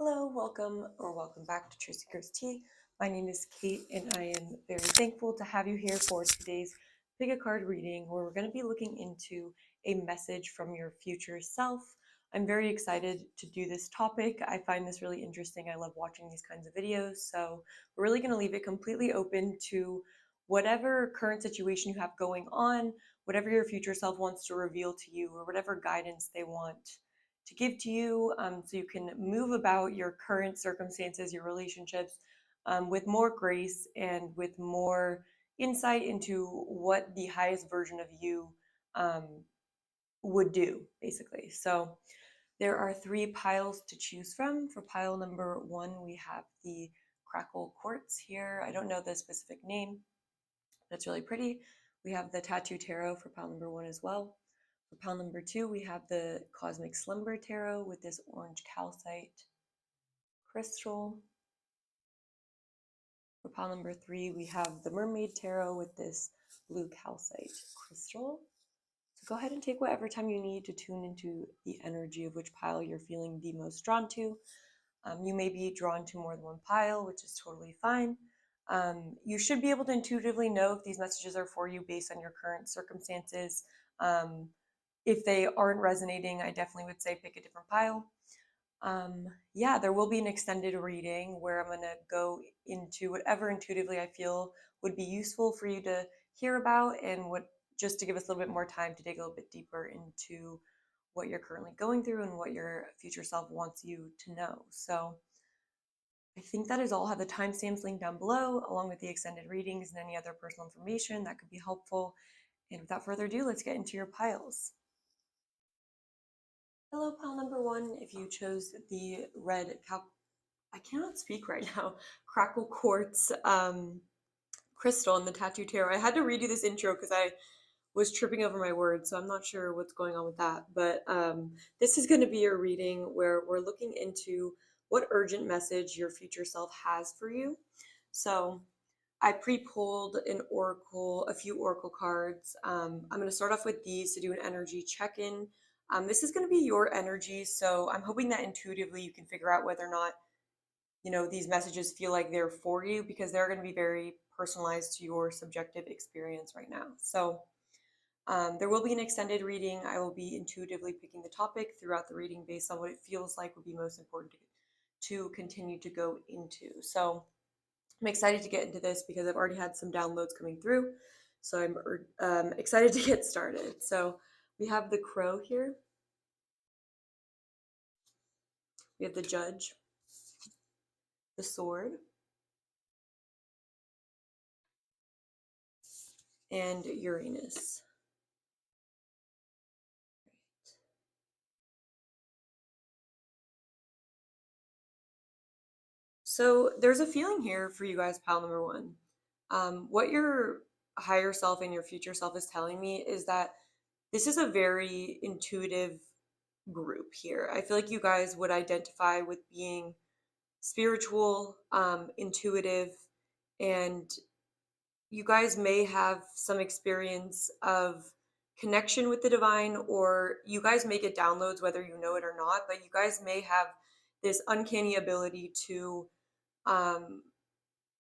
Hello, welcome back to Truthseekerstea. My name is Kate, and I am very thankful to have you here for today's Pick a Card reading, where we're going to be looking into a message from your future self. I'm very excited to do this topic. I find this really interesting. I love watching these kinds of videos, so we're really going to leave it completely open to whatever current situation you have going on, whatever your future self wants to reveal to you, or whatever guidance they want to give to you, so you can move about your current circumstances, your relationships, with more grace and with more insight into what the highest version of you um, would do, basically. So there are 3 piles to choose from. For pile number 1, we have the Crackle Quartz here. I don't know the specific name, but it's really pretty. We have the Tattoo Tarot for pile number 1 as well. For pile number 2, we have the Cosmic Slumber Tarot with this orange calcite crystal. For pile number 3, we have the Mermaid Tarot with this blue calcite crystal. So go ahead and take whatever time you need to tune into the energy of which pile you're feeling the most drawn to. You may be drawn to more than one pile, which is totally fine. You should be able to intuitively know if these messages are for you based on your current circumstances. If they aren't resonating, I definitely would say pick a different pile. Yeah, there will be an extended reading where I'm going to go into whatever intuitively I feel would be useful for you to hear about, and what, just to give us a little bit more time to dig a little bit deeper into what you're currently going through and what your future self wants you to know. So I think that is all. I'll have the timestamps linked down below, along with the extended readings and any other personal information that could be helpful. And without further ado, let's get into your piles. Hello, pile number 1. If you chose the red I cannot speak right now, Crackle Quartz crystal in the Tattoo Tarot. I had to redo this intro because I was tripping over my words, so I'm not sure what's going on with that. But this is going to be a reading where we're looking into what urgent message your future self has for you. So I pre-pulled a few oracle cards. I'm going to start off with these to do an energy check-in. This is going to be your energy, so I'm hoping that intuitively you can figure out whether or not these messages feel like they're for you, because they're going to be very personalized to your subjective experience right now. So there will be an extended reading. I will be intuitively picking the topic throughout the reading based on what it feels like would be most important to continue to go into. So I'm excited to get into this because I've already had some downloads coming through. So I'm excited to get started. So we have the Crow here. We have the Judge, the Sword, and Uranus. So there's a feeling here for you guys, pile number 1. What your higher self and your future self is telling me is that this is a very intuitive group here. I feel like you guys would identify with being spiritual, intuitive, and you guys may have some experience of connection with the divine, or you guys may get downloads whether you know it or not, but you guys may have this uncanny ability to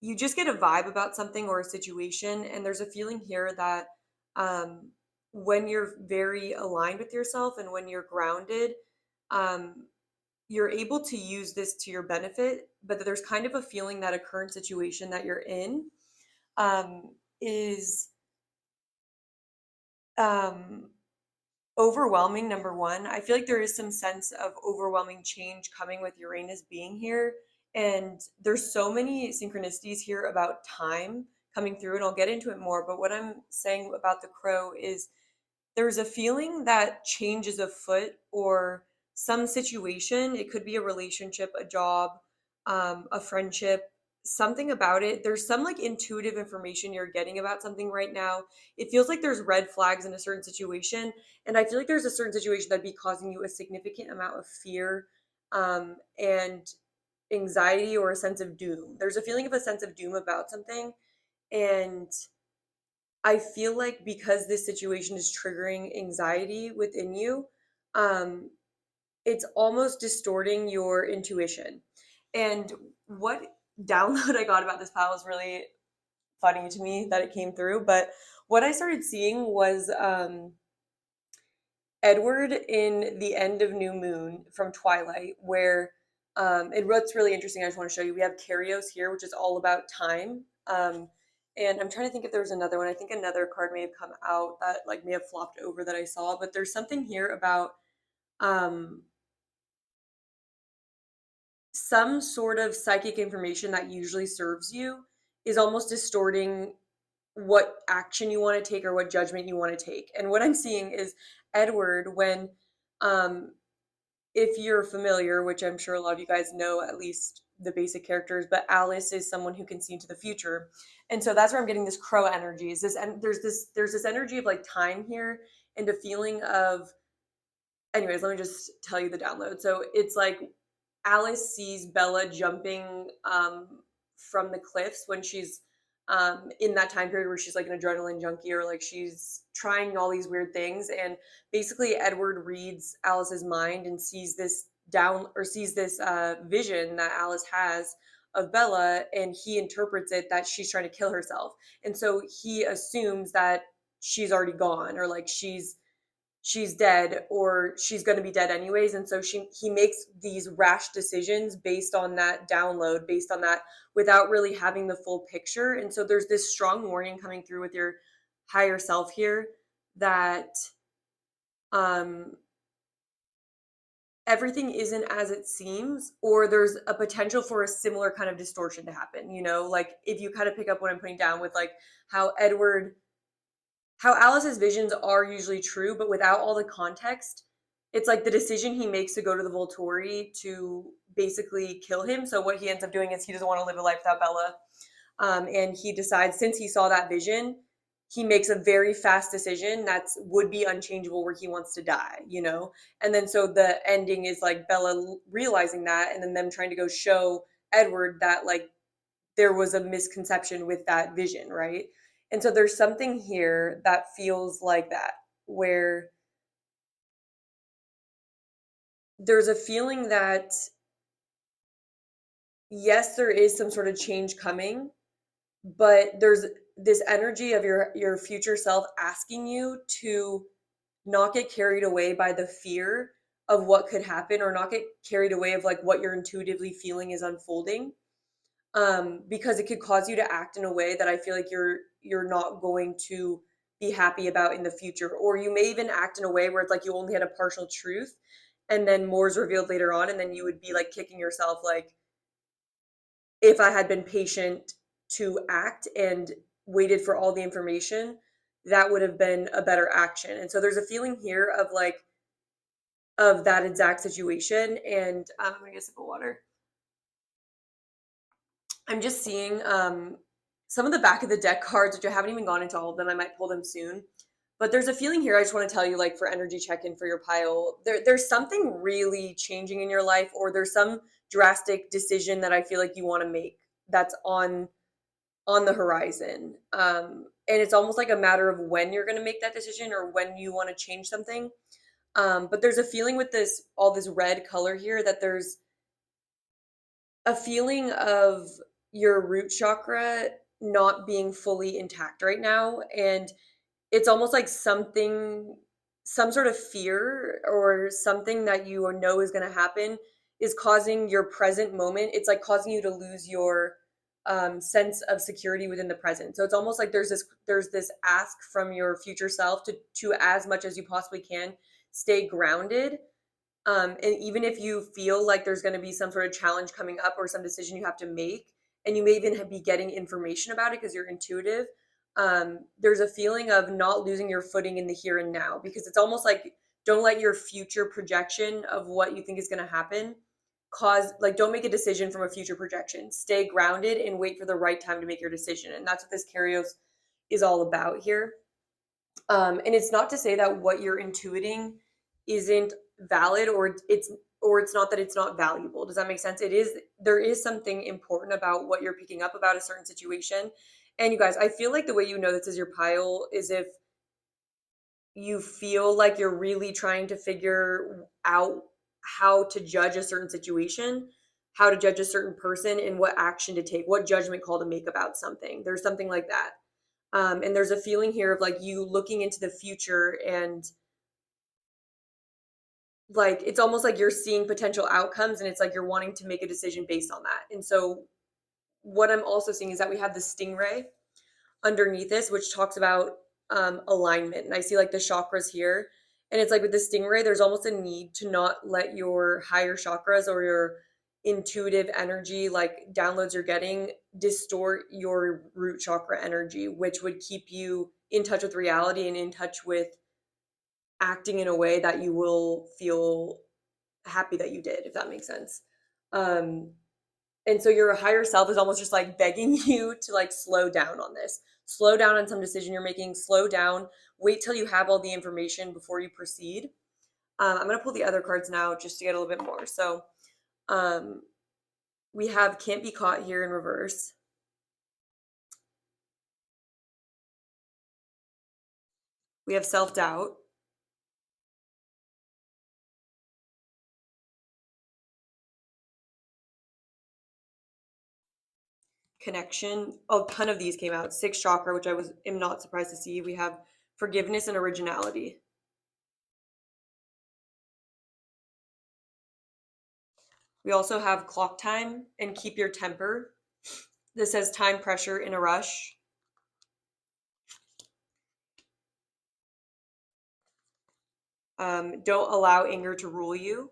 you just get a vibe about something or a situation, and there's a feeling here that when you're very aligned with yourself and when you're grounded, um, you're able to use this to your benefit, but there's kind of a feeling that a current situation that you're in is um, overwhelming. Number 1, I feel like there is some sense of overwhelming change coming with Uranus being here, and there's so many synchronicities here about time coming through, and I'll get into it more. But what I'm saying about the Crow is there's a feeling that change is afoot, or some situation. It could be a relationship, a job, a friendship, something about it. There's some like intuitive information you're getting about something right now. It feels like there's red flags in a certain situation. And I feel like there's a certain situation that'd be causing you a significant amount of fear and anxiety, or a sense of doom. There's a feeling of a sense of doom about something. And I feel like because this situation is triggering anxiety within you, um, it's almost distorting your intuition. And what download I got about this pile is really funny to me that it came through. But what I started seeing was Edward in the end of New Moon from Twilight, where and what's really interesting, I just want to show you, we have Karios here, which is all about time. And I'm trying to think if there was another one. I think another card may have come out that like may have flopped over that I saw, but there's something here about um, some sort of psychic information that usually serves you is almost distorting what action you want to take or what judgment you want to take. And what I'm seeing is Edward, when um if you're familiar, which I'm sure a lot of you guys know at least the basic characters, but Alice is someone who can see into the future. And so that's where I'm getting this crow energy. Is this, and there's this energy of like time here and a feeling of, anyways, let me just tell you the download. So it's like Alice sees Bella jumping from the cliffs when she's in that time period where she's like an adrenaline junkie, or like she's trying all these weird things. And basically, Edward reads Alice's mind and sees this vision that Alice has of Bella, and he interprets it that she's trying to kill herself. And so he assumes that she's already gone, or like she's dead, or she's going to be dead anyways. And so he makes these rash decisions based on that download, based on that, without really having the full picture. And so there's this strong warning coming through with your higher self here that everything isn't as it seems, or there's a potential for a similar kind of distortion to happen. Like if you kind of pick up what I'm putting down with like how Alice's visions are usually true, but without all the context, it's like the decision he makes to go to the Volturi to basically kill him. So what he ends up doing is he doesn't want to live a life without Bella. And he decides, since he saw that vision, he makes a very fast decision that's would be unchangeable, where he wants to die, And then so the ending is like Bella realizing that, and then them trying to go show Edward that like there was a misconception with that vision, right? And so there's something here that feels like that, where there's a feeling that, yes, there is some sort of change coming, but there's this energy of your future self asking you to not get carried away by the fear of what could happen, or not get carried away of like what you're intuitively feeling is unfolding. Because it could cause you to act in a way that I feel like you're not going to be happy about in the future. Or you may even act in a way where it's like you only had a partial truth, and then more is revealed later on, and then you would be like kicking yourself, like, if I had been patient to act and waited for all the information, that would have been a better action. And so there's a feeling here of like, of that exact situation. And I'm gonna get a sip of water. I'm just seeing some of the back of the deck cards, which I haven't even gone into all of them. I might pull them soon. But there's a feeling here I just want to tell you, like, for energy check-in for your pile, there's something really changing in your life, or there's some drastic decision that I feel like you want to make that's on the horizon. And it's almost like a matter of when you're going to make that decision, or when you want to change something. But there's a feeling with all this red color here, that there's a feeling of your root chakra not being fully intact right now. And it's almost like some sort of fear or something that you know is going to happen is causing your present moment. It's like causing you to lose your sense of security within the present. So it's almost like there's this ask from your future self to as much as you possibly can stay grounded. And even if you feel like there's going to be some sort of challenge coming up, or some decision you have to make, and you may even be getting information about it because you're intuitive, there's a feeling of not losing your footing in the here and now, because it's almost like, don't let your future projection of what you think is going to happen don't make a decision from a future projection. Stay grounded and wait for the right time to make your decision. And that's what this Karios is all about here. And it's not to say that what you're intuiting isn't valid, or it's not that it's not valuable. Does that make sense? There is something important about what you're picking up about a certain situation. And you guys, I feel like the way you know this is your pile is if you feel like you're really trying to figure out how to judge a certain situation, how to judge a certain person, and what action to take, what judgment call to make about something. There's something like that. And there's a feeling here of like you looking into the future, and like it's almost like you're seeing potential outcomes, and it's like you're wanting to make a decision based on that. And so what I'm also seeing is that we have the stingray underneath this, which talks about alignment. And I see like the chakras here. And it's like with the stingray, there's almost a need to not let your higher chakras or your intuitive energy, like downloads you're getting, distort your root chakra energy, which would keep you in touch with reality and in touch with acting in a way that you will feel happy that you did, if that makes sense. And so your higher self is almost just like begging you to like slow down on this, slow down on some decision you're making, slow down, wait till you have all the information before you proceed. I'm going to pull the other cards now just to get a little bit more. So we have can't be caught here in reverse. We have self-doubt. Connection. A ton of these came out. Sixth chakra, which am not surprised to see. We have forgiveness and originality. We also have clock time and keep your temper. This says time pressure in a rush. Don't allow anger to rule you.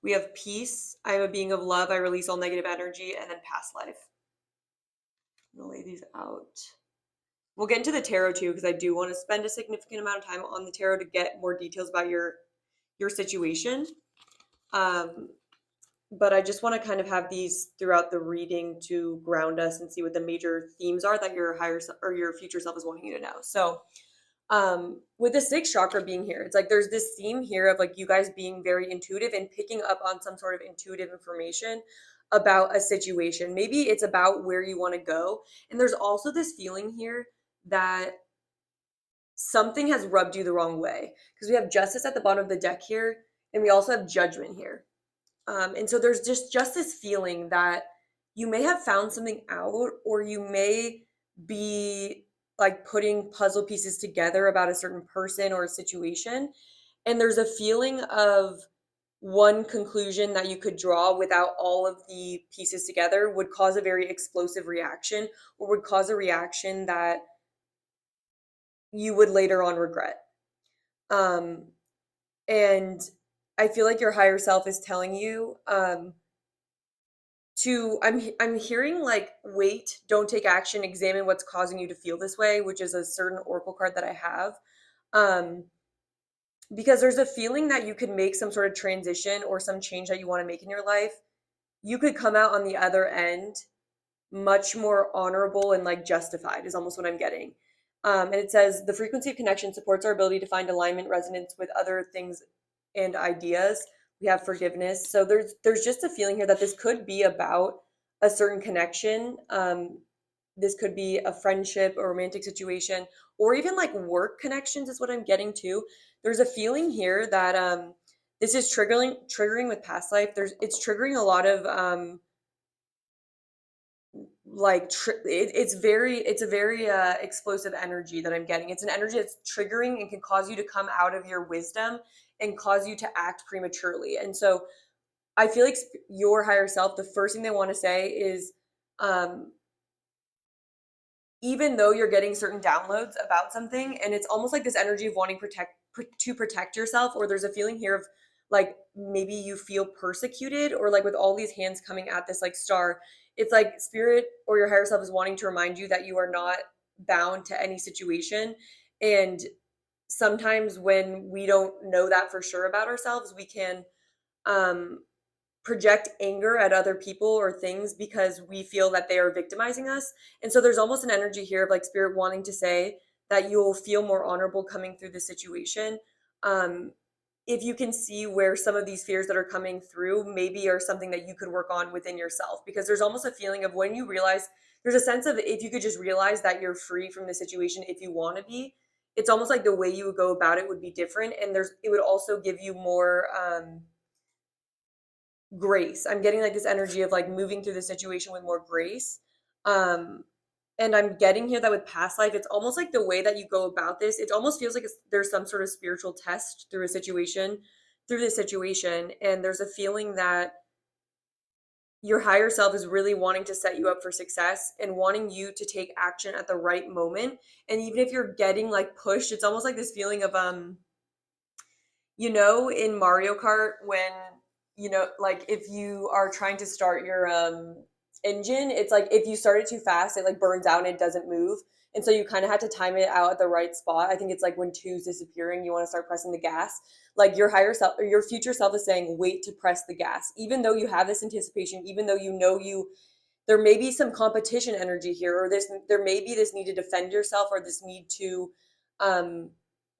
We have peace. I am a being of love. I release all negative energy. And then past life. I'm going to lay these out. We'll get into the tarot too, because I do want to spend a significant amount of time on the tarot to get more details about your situation. But I just want to kind of have these throughout the reading to ground us and see what the major themes are that your higher or your future self is wanting you to know. So with the sixth chakra being here, it's like there's this theme here of like you guys being very intuitive and picking up on some sort of intuitive information about a situation. Maybe it's about where you want to go. And there's also this feeling here that something has rubbed you the wrong way, because we have justice at the bottom of the deck here, and we also have judgment here. And so there's just this feeling that you may have found something out, or you may be like putting puzzle pieces together about a certain person or a situation. And there's a feeling of one conclusion that you could draw without all of the pieces together would cause a very explosive reaction, or would cause a reaction that you would later on regret. And I feel like your higher self is telling you I'm hearing like wait, don't take action, examine what's causing you to feel this way, which is a certain oracle card that I have. Because there's a feeling that you could make some sort of transition or some change that you want to make in your life. You could come out on the other end much more honorable and like justified is almost what I'm getting. And it says the frequency of connection supports our ability to find alignment, resonance with other things and ideas. We have forgiveness. So there's just a feeling here that this could be about a certain connection. This could be a friendship, a romantic situation, or even like work connections is what I'm getting to. There's a feeling here that this is triggering with past life. It's triggering a lot of it's a very explosive energy that I'm getting. It's an energy that's triggering and can cause you to come out of your wisdom and cause you to act prematurely. And so I feel like your higher self, the first thing they want to say is even though you're getting certain downloads about something, and it's almost like this energy of wanting to protect yourself, or there's a feeling here of like maybe you feel persecuted, or like with all these hands coming at this like star, it's like spirit or your higher self is wanting to remind you that you are not bound to any situation. And sometimes when we don't know that for sure about ourselves, we can project anger at other people or things because we feel that they are victimizing us. And so there's almost an energy here of like spirit wanting to say that you'll feel more honorable coming through the situation. If you can see where some of these fears that are coming through maybe are something that you could work on within yourself, because there's almost a feeling of when you realize, there's a sense of if you could just realize that you're free from the situation if you want to be, it's almost like the way you would go about it would be different, and it would also give you more grace. I'm getting like this energy of like moving through the situation with more grace. Um, and I'm getting here that with past life, it's almost like the way that you go about this, it almost feels like there's some sort of spiritual test through this situation. And there's a feeling that your higher self is really wanting to set you up for success and wanting you to take action at the right moment. And even if you're getting like pushed, it's almost like this feeling of in Mario Kart when, like if you are trying to start your engine, it's like if you start it too fast, it like burns out and it doesn't move. And so you kind of have to time it out at the right spot. I think it's like when two's disappearing, you want to start pressing the gas. Like your higher self or your future self is saying, wait to press the gas. Even though you have this anticipation, even though there may be some competition energy here, or there may be this need to defend yourself or this need to um,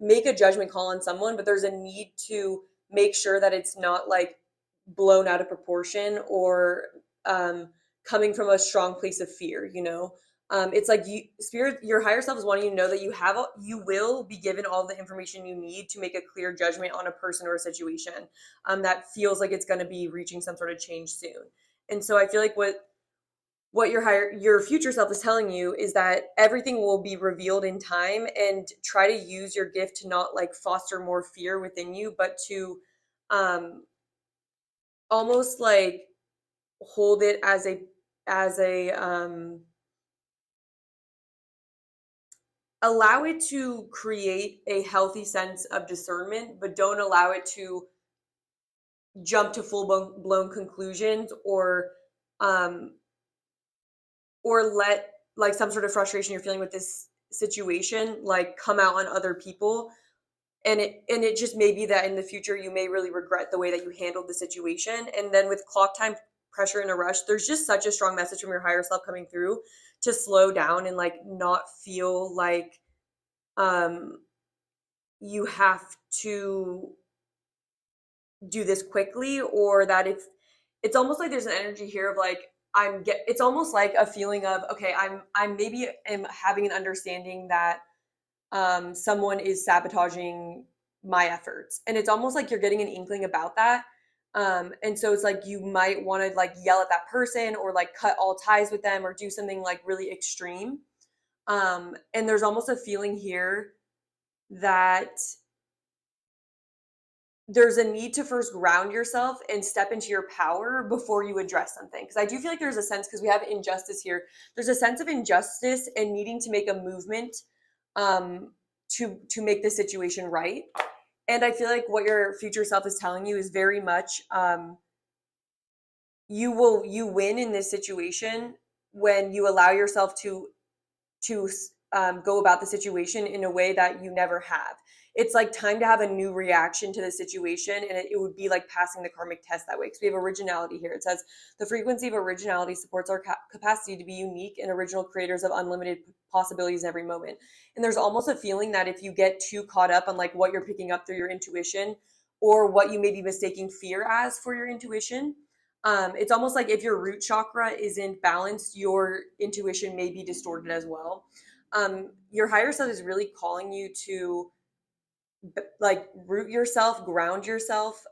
make a judgment call on someone, but there's a need to make sure that it's not like blown out of proportion or coming from a strong place of fear. It's like your higher self is wanting you to know that you will be given all the information you need to make a clear judgment on a person or a situation that feels like it's going to be reaching some sort of change soon. And so I feel like what your future self is telling you is that everything will be revealed in time, and try to use your gift to not like foster more fear within you, but to almost like hold it as a allow it to create a healthy sense of discernment, but don't allow it to jump to full blown conclusions um or let like some sort of frustration you're feeling with this situation like come out on other people. And it just may be that in the future you may really regret the way that you handled the situation. And then with clock time, pressure, and a rush, there's just such a strong message from your higher self coming through to slow down and like not feel like you have to do this quickly, or that it's almost like there's an energy here of like it's almost like a feeling of, okay, I'm maybe am having an understanding that someone is sabotaging my efforts, and it's almost like you're getting an inkling about that. And so it's like you might want to like yell at that person or like cut all ties with them or do something like really extreme. And there's almost a feeling here that there's a need to first ground yourself and step into your power before you address something. Because I do feel like there's a sense, because we have injustice here, there's a sense of injustice and needing to make a movement to make the situation right. And I feel like what your future self is telling you is very much you win in this situation when you allow yourself to go about the situation in a way that you never have. It's like time to have a new reaction to the situation, and it would be like passing the karmic test that way, because we have originality here. It says the frequency of originality supports our capacity to be unique and original creators of unlimited possibilities in every moment. And there's almost a feeling that if you get too caught up on like what you're picking up through your intuition, or what you may be mistaking fear as for your intuition, it's almost like if your root chakra isn't balanced, your intuition may be distorted as well. Your higher self is really calling you to like root yourself, ground yourself,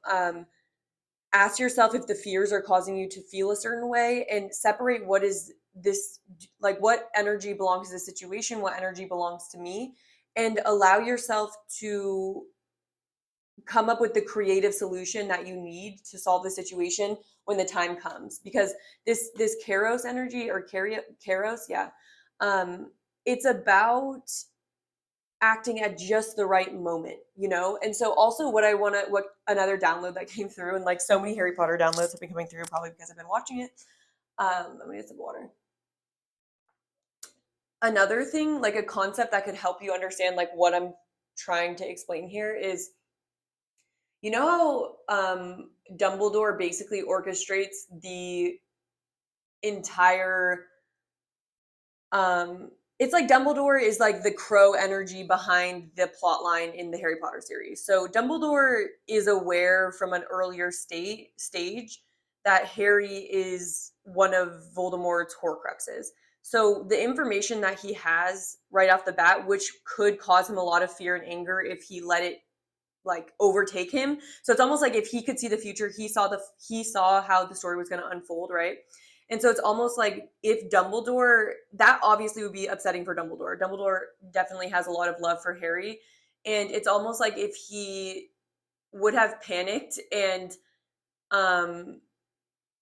ask yourself if the fears are causing you to feel a certain way, and separate what is this, like what energy belongs to the situation, what energy belongs to me, and allow yourself to come up with the creative solution that you need to solve the situation when the time comes. Because this Kairos energy, or Kairos, yeah, it's about acting at just the right moment. And so also what another download that came through, and like so many Harry Potter downloads have been coming through, probably because I've been watching it. Let me get some water. Another thing, like a concept that could help you understand like what I'm trying to explain here is, how Dumbledore basically orchestrates the entire it's like Dumbledore is like the crow energy behind the plot line in the Harry Potter series. So Dumbledore is aware from an earlier stage that Harry is one of Voldemort's Horcruxes. So the information that he has right off the bat, which could cause him a lot of fear and anger if he let it like overtake him. So it's almost like if he could see the future, he saw how the story was going to unfold, right? And so it's almost like if Dumbledore, that obviously would be upsetting for Dumbledore. Dumbledore definitely has a lot of love for Harry, and it's almost like if he would have panicked and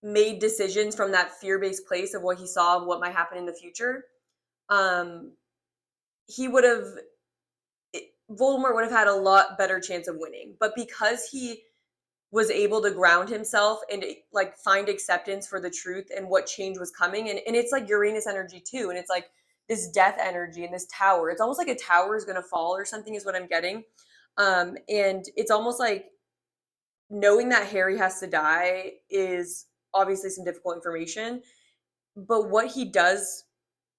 made decisions from that fear-based place of what he saw, what might happen in the future, he would have Voldemort would have had a lot better chance of winning. But because he was able to ground himself and like find acceptance for the truth and what change was coming, and it's like Uranus energy too, and it's like this death energy and this tower. It's almost like a tower is going to fall or something is what I'm getting. And it's almost like knowing that Harry has to die is obviously some difficult information, but what he does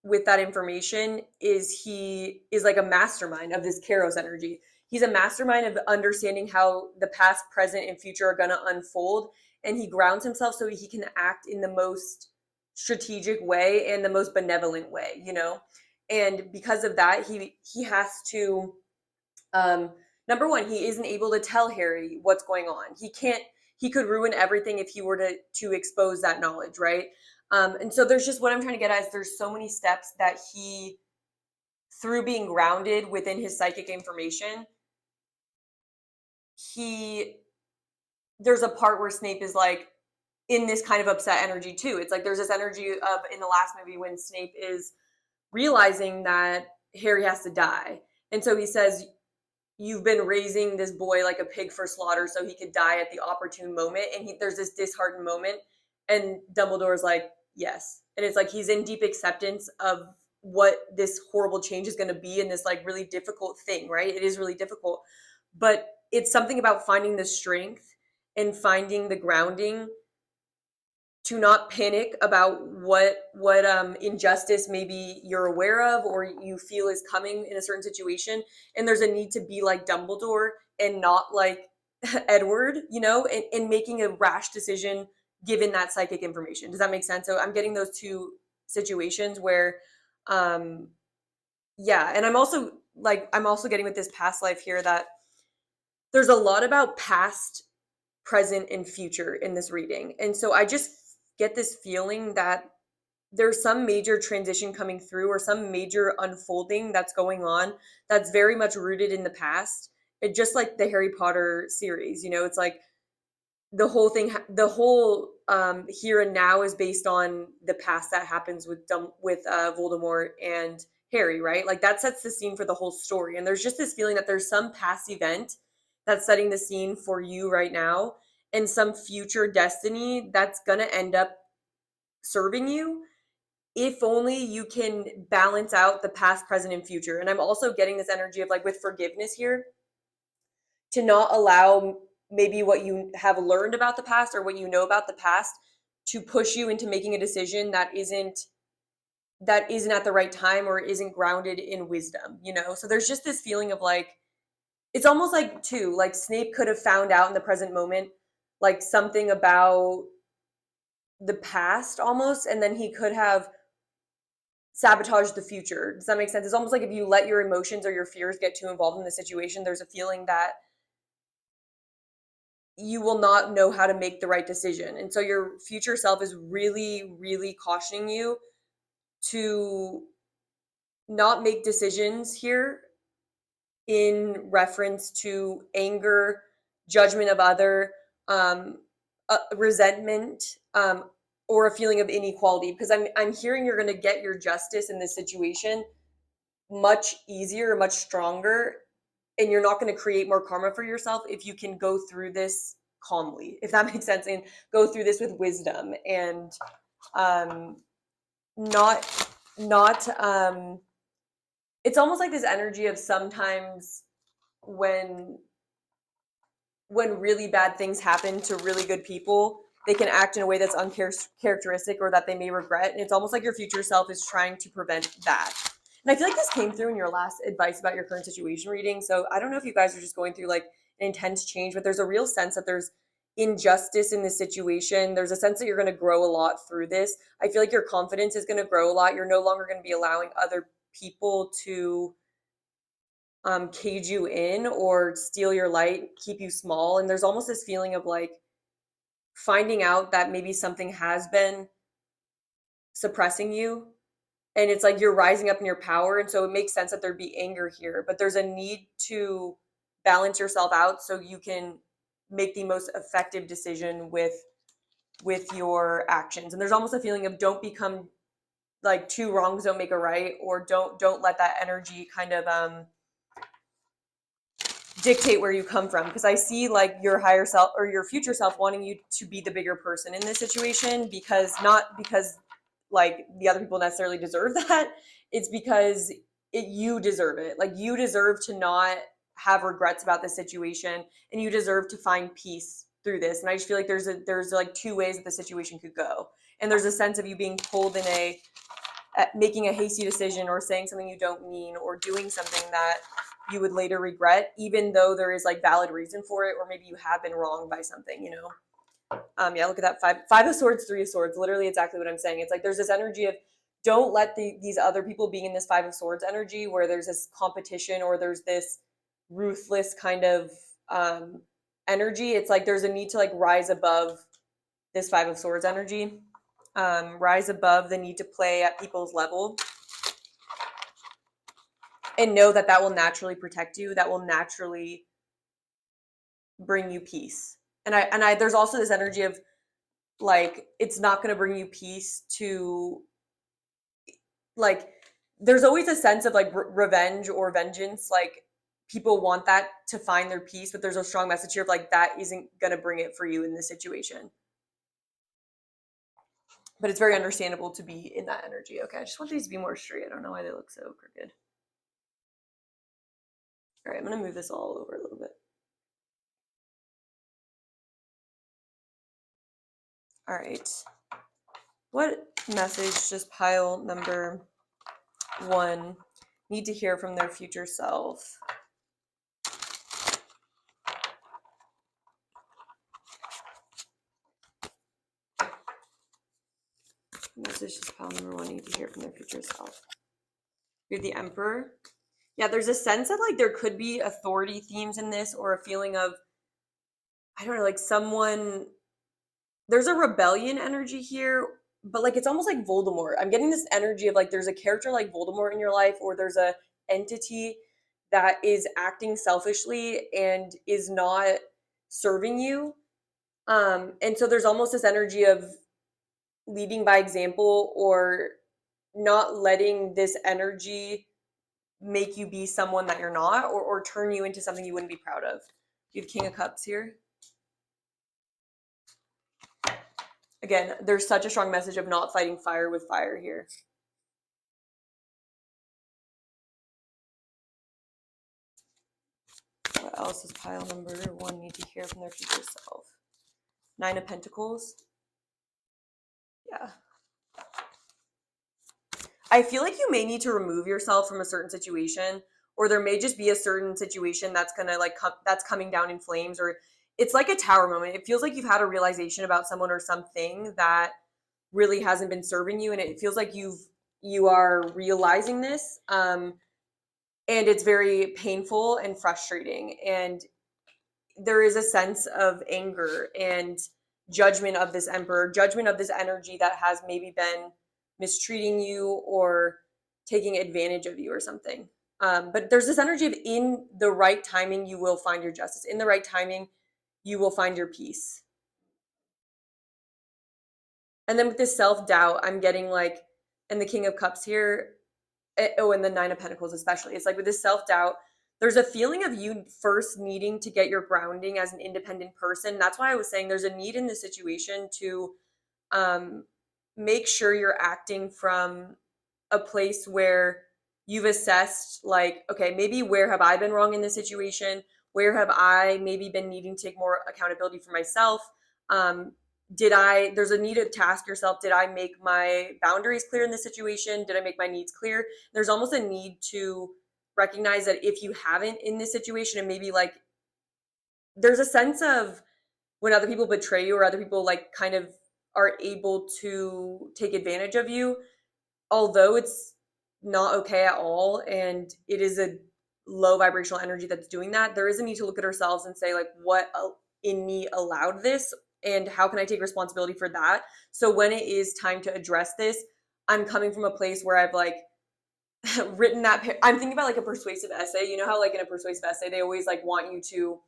with that information is he is like a mastermind of this Kairos energy. He's a mastermind of understanding how the past, present, and future are going to unfold, and he grounds himself so he can act in the most strategic way and the most benevolent way, you know? And because of that, he has to number one, he isn't able to tell Harry what's going on. He could ruin everything if he were to expose that knowledge, right? And so there's just what I'm trying to get at is there's so many steps that he, through being grounded within his psychic information, there's a part where Snape is like in this kind of upset energy too. It's like there's this energy of in the last movie when Snape is realizing that Harry has to die. And so he says, you've been raising this boy like a pig for slaughter so he could die at the opportune moment. And there's this disheartened moment. And Dumbledore's like, yes. And it's like he's in deep acceptance of what this horrible change is going to be in this like really difficult thing, right? It is really difficult. But it's something about finding the strength and finding the grounding to not panic about what injustice maybe you're aware of or you feel is coming in a certain situation. And there's a need to be like Dumbledore and not like Edward, you know, and making a rash decision given that psychic information. Does that make sense? So I'm getting those two situations where, yeah. And I'm also getting with this past life here that there's a lot about past, present, and future in this reading. And so I just get this feeling that there's some major transition coming through or some major unfolding that's going on that's very much rooted in the past. It just like the Harry Potter series, you know, it's like the whole here and now is based on the past that happens with Voldemort and Harry, right? Like that sets the scene for the whole story. And there's just this feeling that there's some past event that's setting the scene for you right now and some future destiny that's going to end up serving you if only you can balance out the past, present, and future. And I'm also getting this energy of like with forgiveness here to not allow maybe what you have learned about the past or what you know about the past to push you into making a decision that isn't at the right time or isn't grounded in wisdom, you know? So there's just this feeling of like, it's almost like too, like Snape could have found out in the present moment, like something about the past almost, and then he could have sabotaged the future. Does that make sense? It's almost like if you let your emotions or your fears get too involved in the situation, there's a feeling that you will not know how to make the right decision. And so your future self is really, really cautioning you to not make decisions here in reference to anger, judgment of other, resentment, or a feeling of inequality. Because I'm hearing you're going to get your justice in this situation much easier, much stronger, and you're not going to create more karma for yourself if you can go through this calmly, if that makes sense, and go through this with wisdom and not it's almost like this energy of sometimes when really bad things happen to really good people, they can act in a way that's uncharacteristic or that they may regret. And it's almost like your future self is trying to prevent that. And I feel like this came through in your last advice about your current situation reading. So I don't know if you guys are just going through like an intense change, but there's a real sense that there's injustice in this situation. There's a sense that you're going to grow a lot through this. I feel like your confidence is going to grow a lot. You're no longer going to be allowing other people to cage you in or steal your light, keep you small. And there's almost this feeling of like finding out that maybe something has been suppressing you, and it's like you're rising up in your power. And so it makes sense that there'd be anger here, but there's a need to balance yourself out so you can make the most effective decision with your actions. And there's almost a feeling of don't become like two wrongs don't make a right, or don't let that energy kind of dictate where you come from, because I see like your higher self or your future self wanting you to be the bigger person in this situation, because not because like the other people necessarily deserve that. It's because you deserve it. Like you deserve to not have regrets about this situation, and you deserve to find peace through this. And I just feel like there's like two ways that the situation could go, and there's a sense of you being pulled in making a hasty decision, or saying something you don't mean, or doing something that you would later regret, even though there is like valid reason for it, or maybe you have been wronged by something, you know? Yeah, look at that. Five of Swords, Three of Swords, literally exactly what I'm saying. It's like there's this energy of don't let these other people being in this Five of Swords energy where there's this competition or there's this ruthless kind of energy. It's like there's a need to like rise above this Five of Swords energy, rise above the need to play at people's level, and know that that will naturally protect you, that will naturally bring you peace. And I there's also this energy of like it's not going to bring you peace to like there's always a sense of like revenge or vengeance, like people want that to find their peace, but there's a strong message here of like that isn't going to bring it for you in this situation. But it's very understandable to be in that energy. Okay, I just want these to be more straight. I don't know why they look so crooked. All right, I'm going to move this all over a little bit. All right. What message does pile number 1 need to hear from their future self? What message does pile number 1 need to hear from their future self? You're the Emperor. Yeah, there's a sense that like there could be authority themes in this, or a feeling of, I don't know, like someone, there's a rebellion energy here, but like it's almost like Voldemort. I'm getting this energy of like there's a character like Voldemort in your life, or there's a entity that is acting selfishly and is not serving you. And so there's almost this energy of leading by example, or not letting this energy make you be someone that you're not, or turn you into something you wouldn't be proud of. You have King of Cups here. Again, there's such a strong message of not fighting fire with fire here. What else does pile number 1 need to hear from their future self? 9 of Pentacles. Yeah. I feel like you may need to remove yourself from a certain situation, or there may just be a certain situation that's gonna like that's coming down in flames, or it's like a tower moment. It feels like you've had a realization about someone or something that really hasn't been serving you, and it feels like you are realizing this, and it's very painful and frustrating, and there is a sense of anger and judgment of this Emperor, judgment of this energy that has maybe been mistreating you or taking advantage of you or something. But there's this energy of in the right timing, you will find your justice. In the right timing, you will find your peace. And then with this self-doubt, I'm getting like, and the King of Cups here, and the 9 of Pentacles especially, it's like with this self-doubt, there's a feeling of you first needing to get your grounding as an independent person. That's why I was saying there's a need in this situation to make sure you're acting from a place where you've assessed like, okay, maybe where have I been wrong in this situation? Where have I maybe been needing to take more accountability for myself? There's a need to task yourself. Did I make my boundaries clear in this situation? Did I make my needs clear? There's almost a need to recognize that if you haven't in this situation, and maybe like there's a sense of when other people betray you or other people like kind of are able to take advantage of you, although it's not okay at all and it is a low vibrational energy that's doing that, there is a need to look at ourselves and say like, what in me allowed this and how can I take responsibility for that? So when it is time to address this, I'm coming from a place where I've like written that I'm thinking about like a persuasive essay. You know how like in a persuasive essay they always like want you to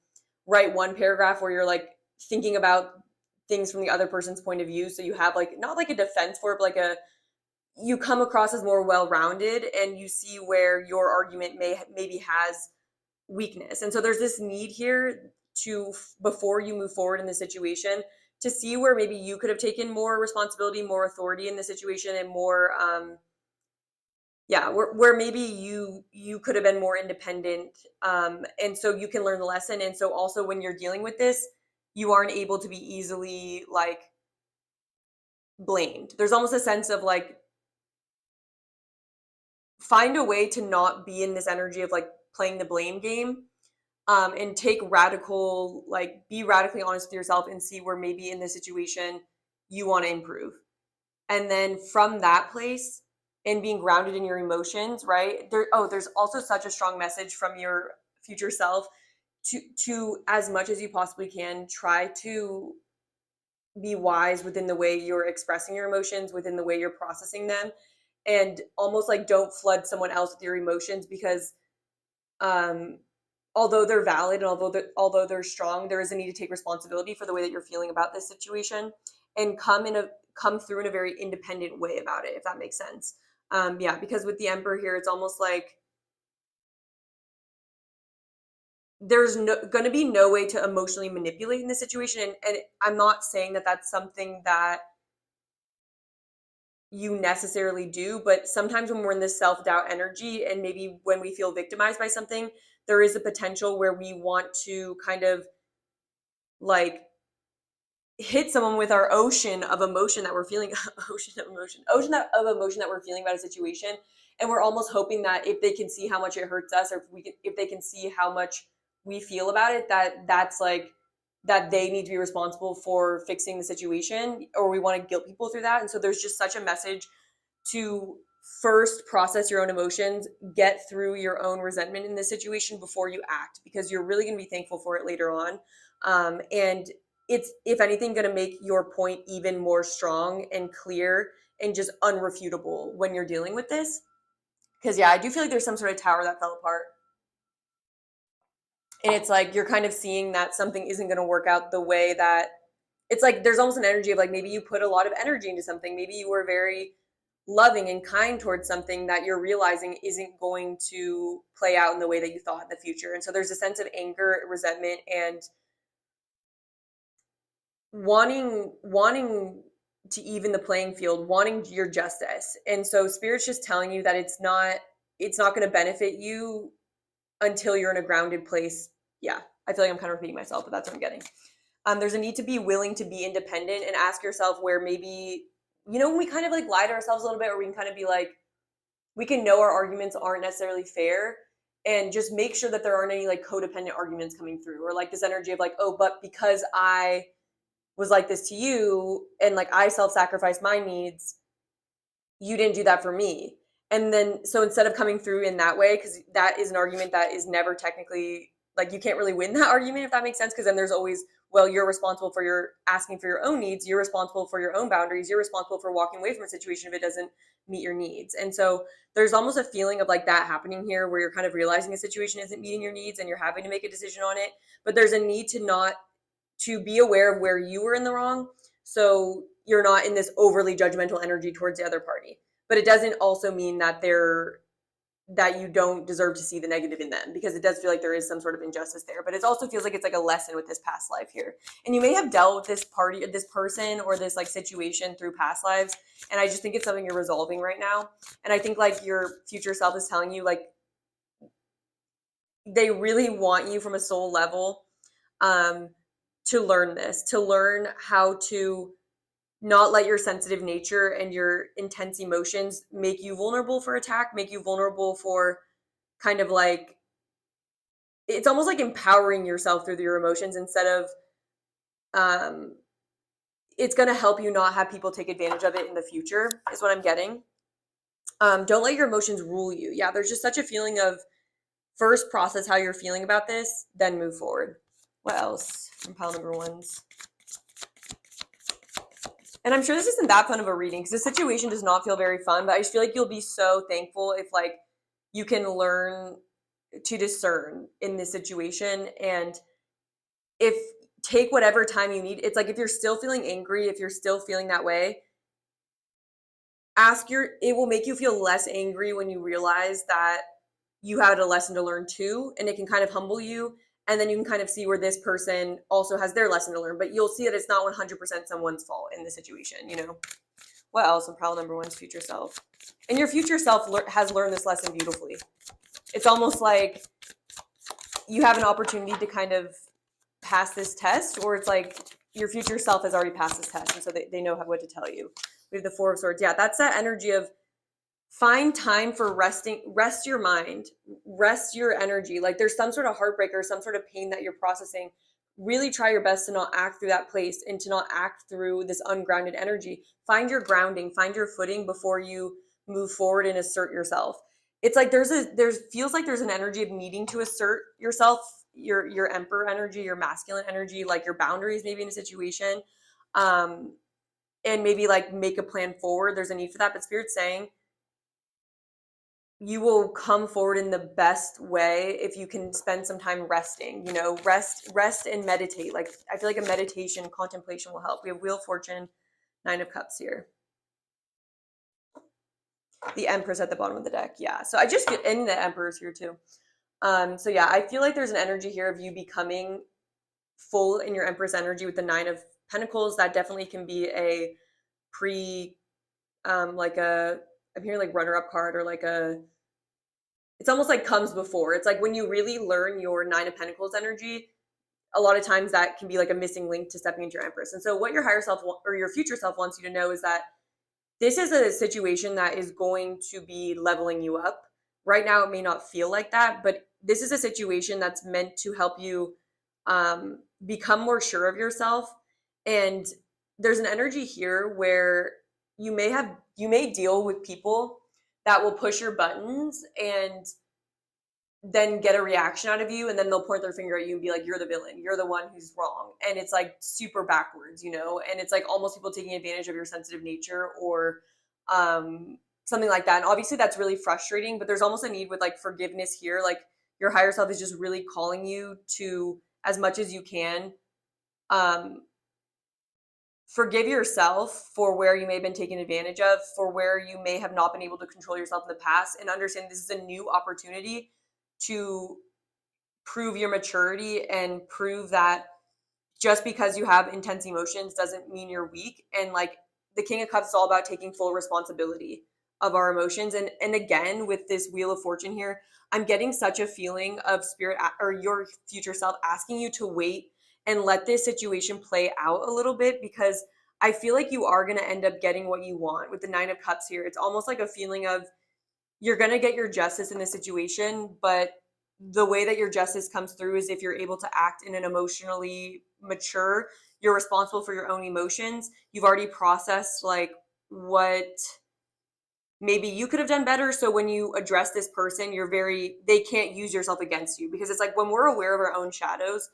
write one paragraph where you're like thinking about things from the other person's point of view, so you have like not like a defense for it, but like a you come across as more well-rounded and you see where your argument maybe has weakness. And so there's this need here to, before you move forward in the situation, to see where maybe you could have taken more responsibility, more authority in the situation, and more where maybe you could have been more independent, and so you can learn the lesson. And so also when you're dealing with this, you aren't able to be easily like blamed. There's almost a sense of like, find a way to not be in this energy of like playing the blame game, and take radical, like be radically honest with yourself and see where maybe in this situation you want to improve. And then from that place and being grounded in your emotions, right? There's also such a strong message from your future self to as much as you possibly can, try to be wise within the way you're expressing your emotions, within the way you're processing them, and almost like don't flood someone else with your emotions, because um although they're valid and although they're strong, there is a need to take responsibility for the way that you're feeling about this situation and come through in a very independent way about it, if that makes sense. Yeah, because with the Emperor here, it's almost like there's going to be no way to emotionally manipulate in this situation. And I'm not saying that that's something that you necessarily do, but sometimes when we're in this self-doubt energy and maybe when we feel victimized by something, there is a potential where we want to kind of like hit someone with our ocean of emotion that we're feeling of emotion that we're feeling about a situation, and we're almost hoping that if they can see how much it hurts us, or if they can see how much we feel about it, that's like that they need to be responsible for fixing the situation, or we want to guilt people through that. And so there's just such a message to first process your own emotions, get through your own resentment in this situation before you act, because you're really going to be thankful for it later on. And it's, if anything, going to make your point even more strong and clear and just unrefutable when you're dealing with this. Because yeah, I do feel like there's some sort of tower that fell apart, and it's like you're kind of seeing that something isn't going to work out the way that it's like there's almost an energy of like maybe you put a lot of energy into something, maybe you were very loving and kind towards something that you're realizing isn't going to play out in the way that you thought in the future. And so there's a sense of anger, resentment, and wanting to even the playing field, wanting your justice. And so spirit's just telling you that it's not going to benefit you until you're in a grounded place. Yeah, I feel like I'm kind of repeating myself, but that's what I'm getting. There's a need to be willing to be independent and ask yourself where maybe, when we kind of like lie to ourselves a little bit, or we can kind of be like, we can know our arguments aren't necessarily fair, and just make sure that there aren't any like codependent arguments coming through, or like this energy of like, oh, but because I was like this to you and like I self-sacrificed my needs, you didn't do that for me. And then so instead of coming through in that way, because that is an argument that is never technically, like you can't really win that argument, if that makes sense, because then there's always, well, you're responsible for your asking for your own needs, you're responsible for your own boundaries, you're responsible for walking away from a situation if it doesn't meet your needs. And so there's almost a feeling of like that happening here, where you're kind of realizing a situation isn't meeting your needs and you're having to make a decision on it. But there's a need to be aware of where you were in the wrong, so you're not in this overly judgmental energy towards the other party. But it doesn't also mean that you don't deserve to see the negative in them, because it does feel like there is some sort of injustice there. But it also feels like it's like a lesson with this past life here. And you may have dealt with this person or this like situation through past lives. And I just think it's something you're resolving right now. And I think like your future self is telling you like they really want you from a soul level to learn this, to learn how to not let your sensitive nature and your intense emotions make you vulnerable for attack, make you vulnerable for kind of like, it's almost like empowering yourself through your emotions instead of it's going to help you not have people take advantage of it in the future, is what I'm getting. Don't let your emotions rule you. Yeah, there's just such a feeling of first process how you're feeling about this, then move forward. What else from pile number ones? And I'm sure this isn't that fun of a reading because the situation does not feel very fun, but I just feel like you'll be so thankful if like you can learn to discern in this situation, and if take whatever time you need. It's like if you're still feeling angry, if you're still feeling that way, it will make you feel less angry when you realize that you had a lesson to learn too, and it can kind of humble you. And then you can kind of see where this person also has their lesson to learn, but you'll see that it's not 100% someone's fault in the situation, you know? What else in pile number one's future self? And your future self has learned this lesson beautifully. It's almost like you have an opportunity to kind of pass this test, or it's like your future self has already passed this test, and so they know what to tell you. We have the Four of Swords. Yeah, that's that energy of find time for resting, rest your mind, rest your energy. Like there's some sort of heartbreak or some sort of pain that you're processing. Really try your best to not act through that place and to not act through this ungrounded energy. Find your grounding, find your footing before you move forward and assert yourself. It's like feels like there's an energy of needing to assert yourself, your emperor energy, your masculine energy, like your boundaries maybe in a situation. And maybe like make a plan forward. There's a need for that, but Spirit's saying you will come forward in the best way if you can spend some time resting, you know, rest and meditate. Like I feel like a meditation, contemplation will help. We have Wheel of Fortune, Nine of Cups here. The Empress at the bottom of the deck. Yeah. So I just feel, and the Emperor's here too. So yeah, I feel like there's an energy here of you becoming full in your Empress energy with the Nine of Pentacles. That definitely can be a like I'm hearing like runner-up card, or like it's almost like comes before. It's like when you really learn your Nine of Pentacles energy, a lot of times that can be like a missing link to stepping into your Empress. And so what your higher self or your future self wants you to know is that this is a situation that is going to be leveling you up. Right now, it may not feel like that, but this is a situation that's meant to help you become more sure of yourself. And there's an energy here where you may deal with people that will push your buttons and then get a reaction out of you, and then they'll point their finger at you and be like, you're the villain, you're the one who's wrong. And it's like super backwards, you know, and it's like almost people taking advantage of your sensitive nature, or something like that. And obviously that's really frustrating, but there's almost a need with like forgiveness here. Like your higher self is just really calling you to, as much as you can, forgive yourself for where you may have been taken advantage of, for where you may have not been able to control yourself in the past, and understand this is a new opportunity to prove your maturity and prove that just because you have intense emotions doesn't mean you're weak. And like the King of Cups is all about taking full responsibility of our emotions. And again, with this Wheel of Fortune here, I'm getting such a feeling of Spirit or your future self asking you to wait and let this situation play out a little bit, because I feel like you are going to end up getting what you want with the Nine of Cups here. It's almost like a feeling of you're going to get your justice in this situation, but the way that your justice comes through is if you're able to act in an emotionally mature, you're responsible for your own emotions. You've already processed like what maybe you could have done better. So when you address this person, they can't use yourself against you, because it's like when we're aware of our own shadows,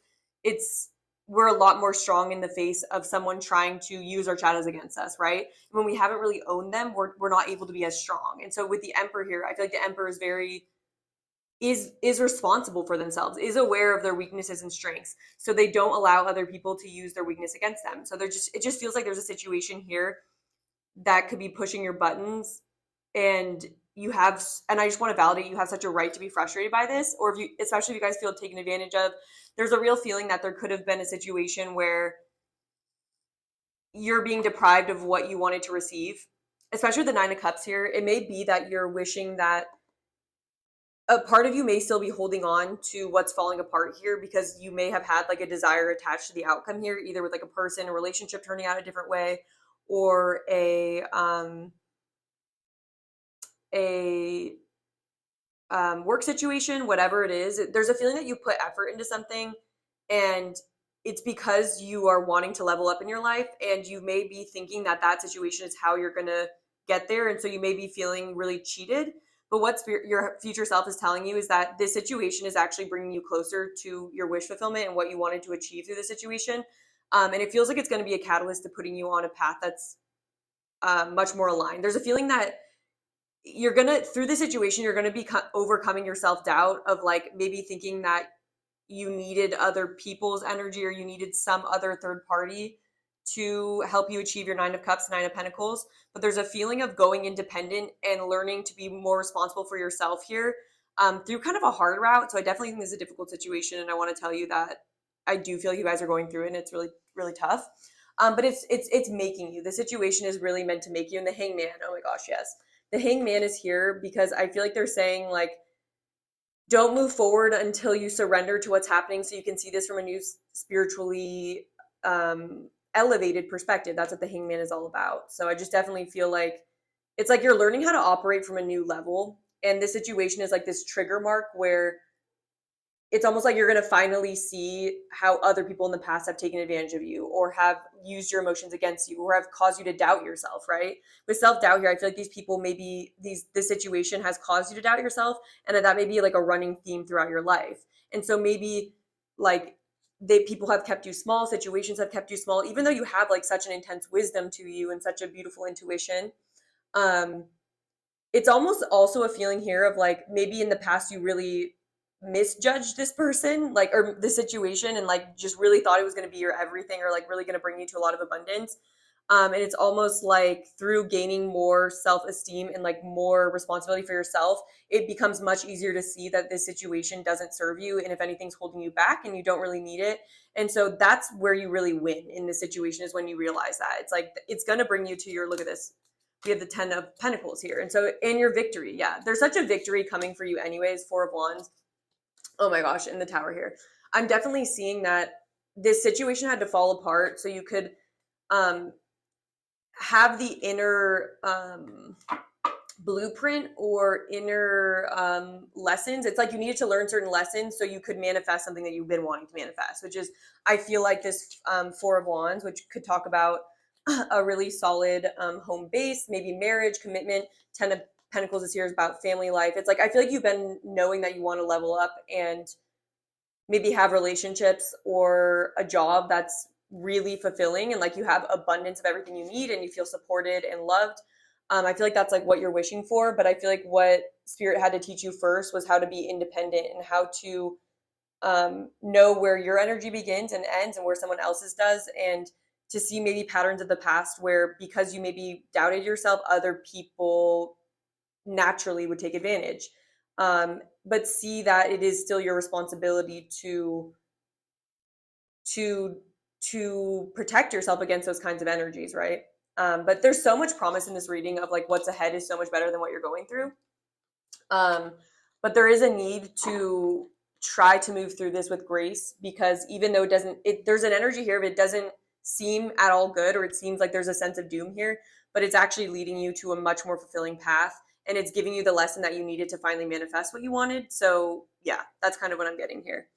we're a lot more strong in the face of someone trying to use our shadows against us, right? When we haven't really owned them, we're not able to be as strong. And so with the Emperor here, I feel like the Emperor is responsible for themselves, is aware of their weaknesses and strengths. So they don't allow other people to use their weakness against them. So it just feels like there's a situation here that could be pushing your buttons, and I just want to validate, you have such a right to be frustrated by this, or especially if you guys feel taken advantage of. There's a real feeling that there could have been a situation where you're being deprived of what you wanted to receive, especially with the Nine of Cups here. It may be that you're wishing that a part of you may still be holding on to what's falling apart here, because you may have had like a desire attached to the outcome here, either with like a person, a relationship turning out a different way, or a work situation, whatever it is. There's a feeling that you put effort into something and it's because you are wanting to level up in your life, and you may be thinking that that situation is how you're going to get there. And so you may be feeling really cheated. But what your future self is telling you is that this situation is actually bringing you closer to your wish fulfillment and what you wanted to achieve through the situation. And it feels like it's going to be a catalyst to putting you on a path that's much more aligned. There's a feeling that you're going to, through the situation, you're going to be overcoming your self-doubt of like maybe thinking that you needed other people's energy or you needed some other third party to help you achieve your 9 of Cups, 9 of Pentacles. But there's a feeling of going independent and learning to be more responsible for yourself here through kind of a hard route. So I definitely think this is a difficult situation. And I want to tell you that I do feel you guys are going through it, and it's really, really tough. But it's making you. The situation is really meant to make you. And the Hangman, oh my gosh, yes. The Hangman is here because I feel like they're saying like, don't move forward until you surrender to what's happening so you can see this from a new spiritually elevated perspective. That's what the Hangman is all about. So I just definitely feel like it's like you're learning how to operate from a new level. And this situation is like this trigger mark where it's almost like you're going to finally see how other people in the past have taken advantage of you or have used your emotions against you or have caused you to doubt yourself, right? With self-doubt here, I feel like these people maybe this situation has caused you to doubt yourself, and that may be like a running theme throughout your life. And so maybe like people have kept you small, situations have kept you small, even though you have like such an intense wisdom to you and such a beautiful intuition. It's almost also a feeling here of like maybe in the past you really misjudged this person, like, or the situation, and like just really thought it was going to be your everything or like really going to bring you to a lot of abundance. And it's almost like through gaining more self-esteem and like more responsibility for yourself, it becomes much easier to see that this situation doesn't serve you, and if anything's holding you back and you don't really need it. And so that's where you really win in this situation, is when you realize that it's like it's going to bring you to your, look at this, we have the 10 of Pentacles here. And so in your victory, yeah, there's such a victory coming for you anyways. 4 of Wands. Oh my gosh, in the Tower here. I'm definitely seeing that this situation had to fall apart so you could have the inner blueprint or inner lessons. It's like you needed to learn certain lessons so you could manifest something that you've been wanting to manifest, which is, I feel like this 4 of Wands, which could talk about a really solid home base, maybe marriage, commitment. 10 of Pentacles is here is about family life. It's like I feel like you've been knowing that you want to level up and maybe have relationships or a job that's really fulfilling, and like you have abundance of everything you need and you feel supported and loved. I feel like that's like what you're wishing for, but I feel like what Spirit had to teach you first was how to be independent and how to know where your energy begins and ends and where someone else's does, and to see maybe patterns of the past where because you maybe doubted yourself, other people naturally would take advantage. But see that it is still your responsibility to protect yourself against those kinds of energies, right? But there's so much promise in this reading of like what's ahead is so much better than what you're going through. But there is a need to try to move through this with grace, because even though there's an energy here, if it doesn't seem at all good, or it seems like there's a sense of doom here, but it's actually leading you to a much more fulfilling path, and it's giving you the lesson that you needed to finally manifest what you wanted. So yeah, that's kind of what I'm getting here.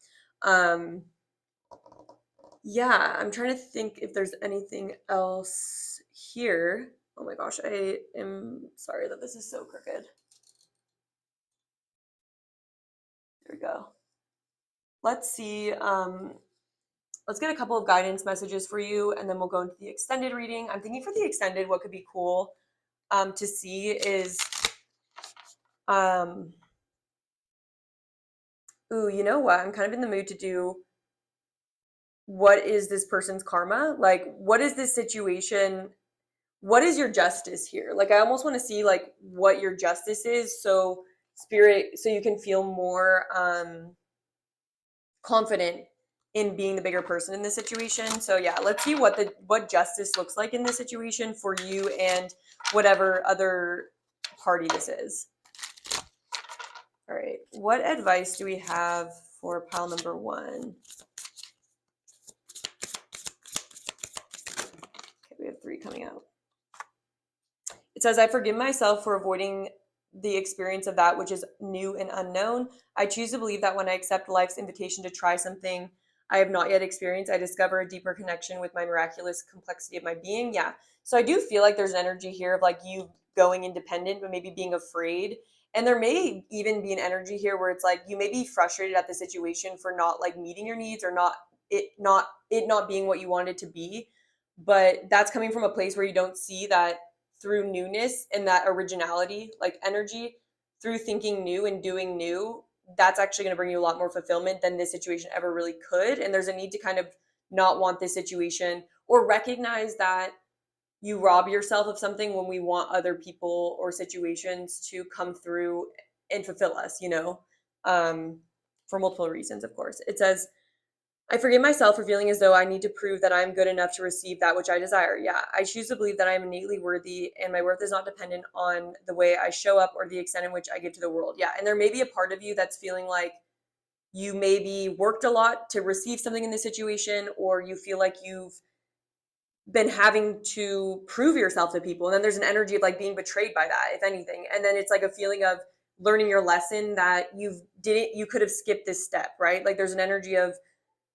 Yeah, I'm trying to think if there's anything else here. Oh my gosh, I am sorry that this is so crooked. There we go. Let's see. Let's get a couple of guidance messages for you, and then we'll go into the extended reading. I'm thinking for the extended, what could be cool to see is, ooh, you know what? I'm kind of in the mood to do, what is this person's karma? Like, what is this situation? What is your justice here? Like, I almost want to see like what your justice is, so Spirit, so you can feel more confident in being the bigger person in this situation. So yeah, let's see what justice looks like in this situation for you and whatever other party this is. All right, what advice do we have for pile number 1? Okay, we have 3 coming out. It says, I forgive myself for avoiding the experience of that which is new and unknown. I choose to believe that when I accept life's invitation to try something I have not yet experienced. I discover a deeper connection with my miraculous complexity of my being. Yeah. So I do feel like there's an energy here of like you going independent, but maybe being afraid. And there may even be an energy here where it's like you may be frustrated at the situation for not like meeting your needs or not being what you wanted it to be. But that's coming from a place where you don't see that through newness and that originality, like energy, through thinking new and doing new, that's actually going to bring you a lot more fulfillment than this situation ever really could. And there's a need to kind of not want this situation or recognize that you rob yourself of something when we want other people or situations to come through and fulfill us, for multiple reasons, of course. It says, I forgive myself for feeling as though I need to prove that I'm good enough to receive that which I desire. Yeah, I choose to believe that I am innately worthy and my worth is not dependent on the way I show up or the extent in which I give to the world. Yeah, and there may be a part of you that's feeling like you maybe worked a lot to receive something in this situation, or you feel like you've been having to prove yourself to people. And then there's an energy of like being betrayed by that, if anything. And then it's like a feeling of learning your lesson that you could have skipped this step, right? Like there's an energy of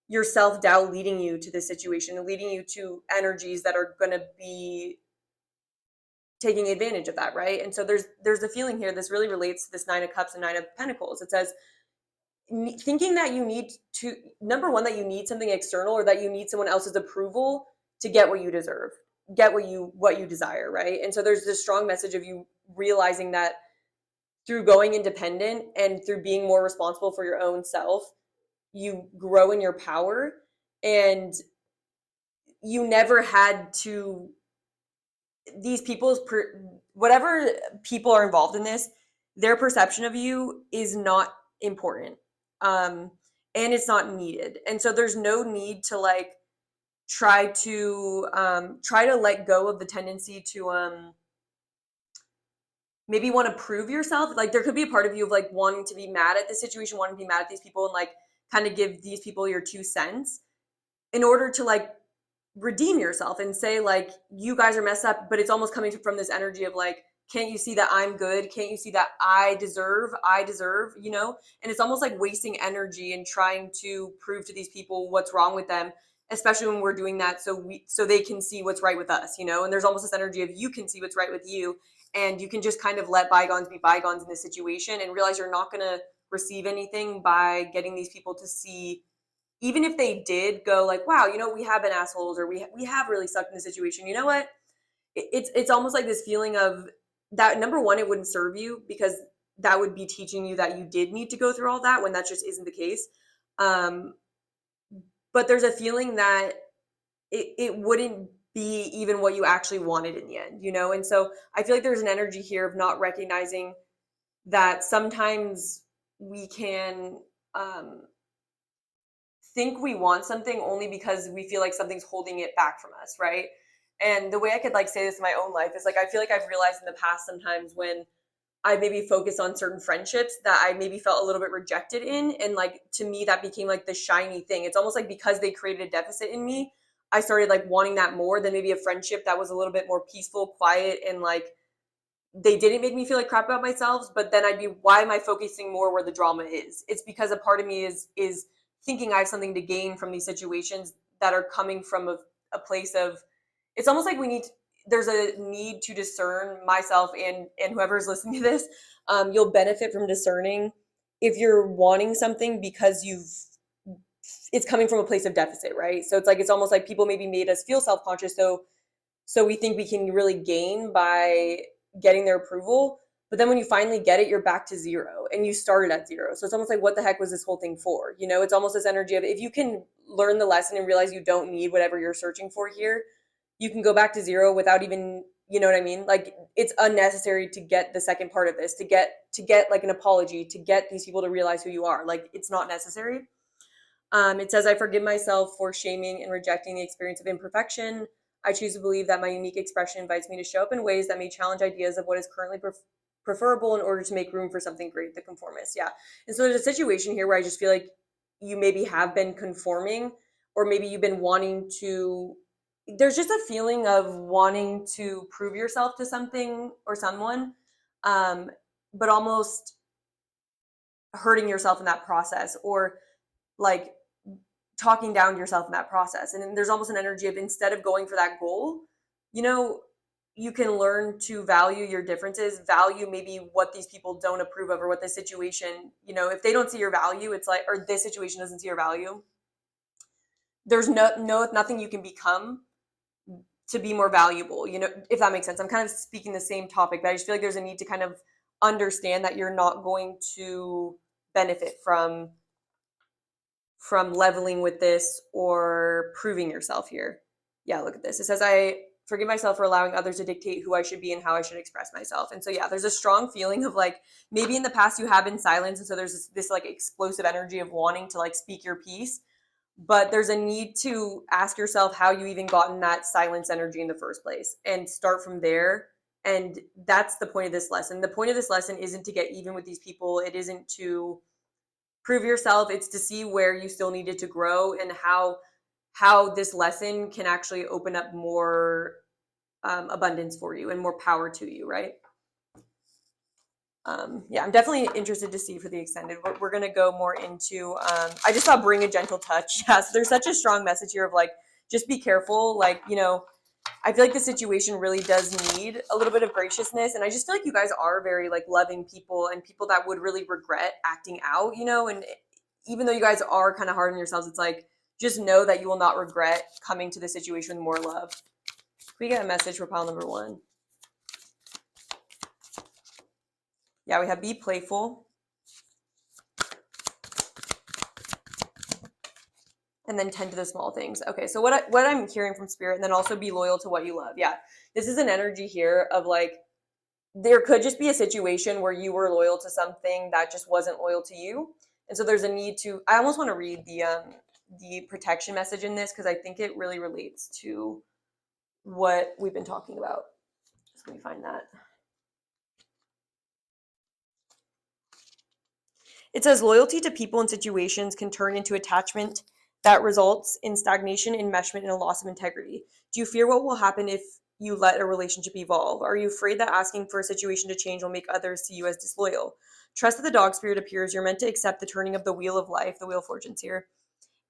your self-doubt leading you to this situation, leading you to energies that are going to be taking advantage of that, right? And so there's a feeling here, this really relates to this 9 of Cups and 9 of Pentacles. It says thinking that you need to, number one, that you need something external or that you need someone else's approval to get what you deserve, get what you desire, right? And so there's this strong message of you realizing that through going independent and through being more responsible for your own self, you grow in your power, and you never had to, these people's whatever people are involved in this, their perception of you is not important, and it's not needed. And so there's no need to like try to let go of the tendency to maybe want to prove yourself. Like there could be a part of you of like wanting to be mad at the situation, wanting to be mad at these people, and like kind of give these people your 2 cents in order to like redeem yourself and say like, you guys are messed up. But it's almost coming from this energy of like, can't you see that I'm good? Can't you see that I deserve, and it's almost like wasting energy and trying to prove to these people what's wrong with them, especially when we're doing that so they can see what's right with us, and there's almost this energy of you can see what's right with you, and you can just kind of let bygones be bygones in this situation and realize you're not going to receive anything by getting these people to see, even if they did go like, wow, we have been assholes, or we have really sucked in the situation. You know what? It's almost like this feeling of that, number one, it wouldn't serve you because that would be teaching you that you did need to go through all that when that just isn't the case. But there's a feeling that it wouldn't be even what you actually wanted in the end, And so I feel like there's an energy here of not recognizing that sometimes we can think we want something only because we feel like something's holding it back from us, right? And the way I could like say this in my own life is like, I feel like I've realized in the past sometimes when I maybe focused on certain friendships that I maybe felt a little bit rejected in. And like, to me, that became like the shiny thing. It's almost like because they created a deficit in me, I started like wanting that more than maybe a friendship that was a little bit more peaceful, quiet, and like, they didn't make me feel like crap about myself. But then I'd be, why am I focusing more where the drama is? It's because a part of me is thinking I have something to gain from these situations that are coming from a place of, it's almost like there's a need to discern, myself and whoever's listening to this, you'll benefit from discerning if you're wanting something because it's coming from a place of deficit, right? So it's like, it's almost like people maybe made us feel self-conscious. So we think we can really gain by getting their approval. But then when you finally get it, you're back to zero and you started at zero. So it's almost like, what the heck was this whole thing for? It's almost this energy of, if you can learn the lesson and realize you don't need whatever you're searching for here, you can go back to zero without even, you know what I mean? Like, it's unnecessary to get the second part of this, to get like an apology, to get these people to realize who you are. Like, it's not necessary. It says, I forgive myself for shaming and rejecting the experience of imperfection. I choose to believe that my unique expression invites me to show up in ways that may challenge ideas of what is currently preferable in order to make room for something great, the conformist. Yeah. And so there's a situation here where I just feel like you maybe have been conforming, or maybe you've been wanting to, there's just a feeling of wanting to prove yourself to something or someone, but almost hurting yourself in that process, or like talking down to yourself in that process. And then there's almost an energy of, instead of going for that goal, you know, you can learn to value your differences, value maybe what these people don't approve of, or what the situation, you know, if they don't see your value, it's like, or this situation doesn't see your value, there's nothing you can become to be more valuable, you know, if that makes sense. I'm kind of speaking the same topic, but I just feel like there's a need to kind of understand that you're not going to benefit from leveling with this or proving yourself here. Yeah, look at this. It says, I forgive myself for allowing others to dictate who I should be and how I should express myself. And so, yeah, there's a strong feeling of like, maybe in the past you have been silenced. And so there's this like explosive energy of wanting to like speak your piece. But there's a need to ask yourself how you even got in that silence energy in the first place, and start from there. And that's the point of this lesson. The point of this lesson isn't to get even with these people. It isn't to prove yourself. It's to see where you still needed to grow, and how this lesson can actually open up more abundance for you and more power to you, right? Yeah, I'm definitely interested to see for the extended. We're going to go more into, I just saw bring a gentle touch. Yeah, so there's such a strong message here of like, just be careful. Like, you know, I feel like the situation really does need a little bit of graciousness. And I just feel like you guys are very like loving people, and people that would really regret acting out, you know, and even though you guys are kind of hard on yourselves, it's like, just know that you will not regret coming to the situation with more love. We get a message for pile number 1. Yeah, we have be playful. And then tend to the small things. Okay, so what I'm hearing from Spirit, and then also be loyal to what you love. Yeah, this is an energy here of like, there could just be a situation where you were loyal to something that just wasn't loyal to you. And so there's a need to, I almost want to read the protection message in this, because I think it really relates to what we've been talking about. Just let me find that. It says, loyalty to people and situations can turn into attachment that results in stagnation, enmeshment, and a loss of integrity. Do you fear what will happen if you let a relationship evolve? Are you afraid that asking for a situation to change will make others see you as disloyal? Trust that the dog spirit appears. You're meant to accept the turning of the wheel of life, the wheel of fortunes here,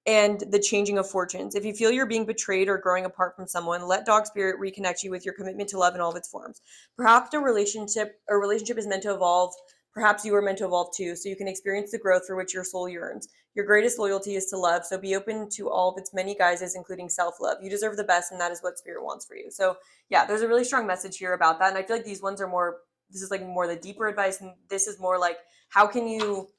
and the changing of fortunes. If you feel you're being betrayed or growing apart from someone, let dog spirit reconnect you with your commitment to love in all of its forms. Perhaps a relationship is meant to evolve. Perhaps you are meant to evolve too, so you can experience the growth for which your soul yearns. Your greatest loyalty is to love, so be open to all of its many guises, including self-love. You deserve the best, and that is what Spirit wants for you. So yeah, there's a really strong message here about that, and I feel like these ones are more, this is like more the deeper advice, and this is more like, how can you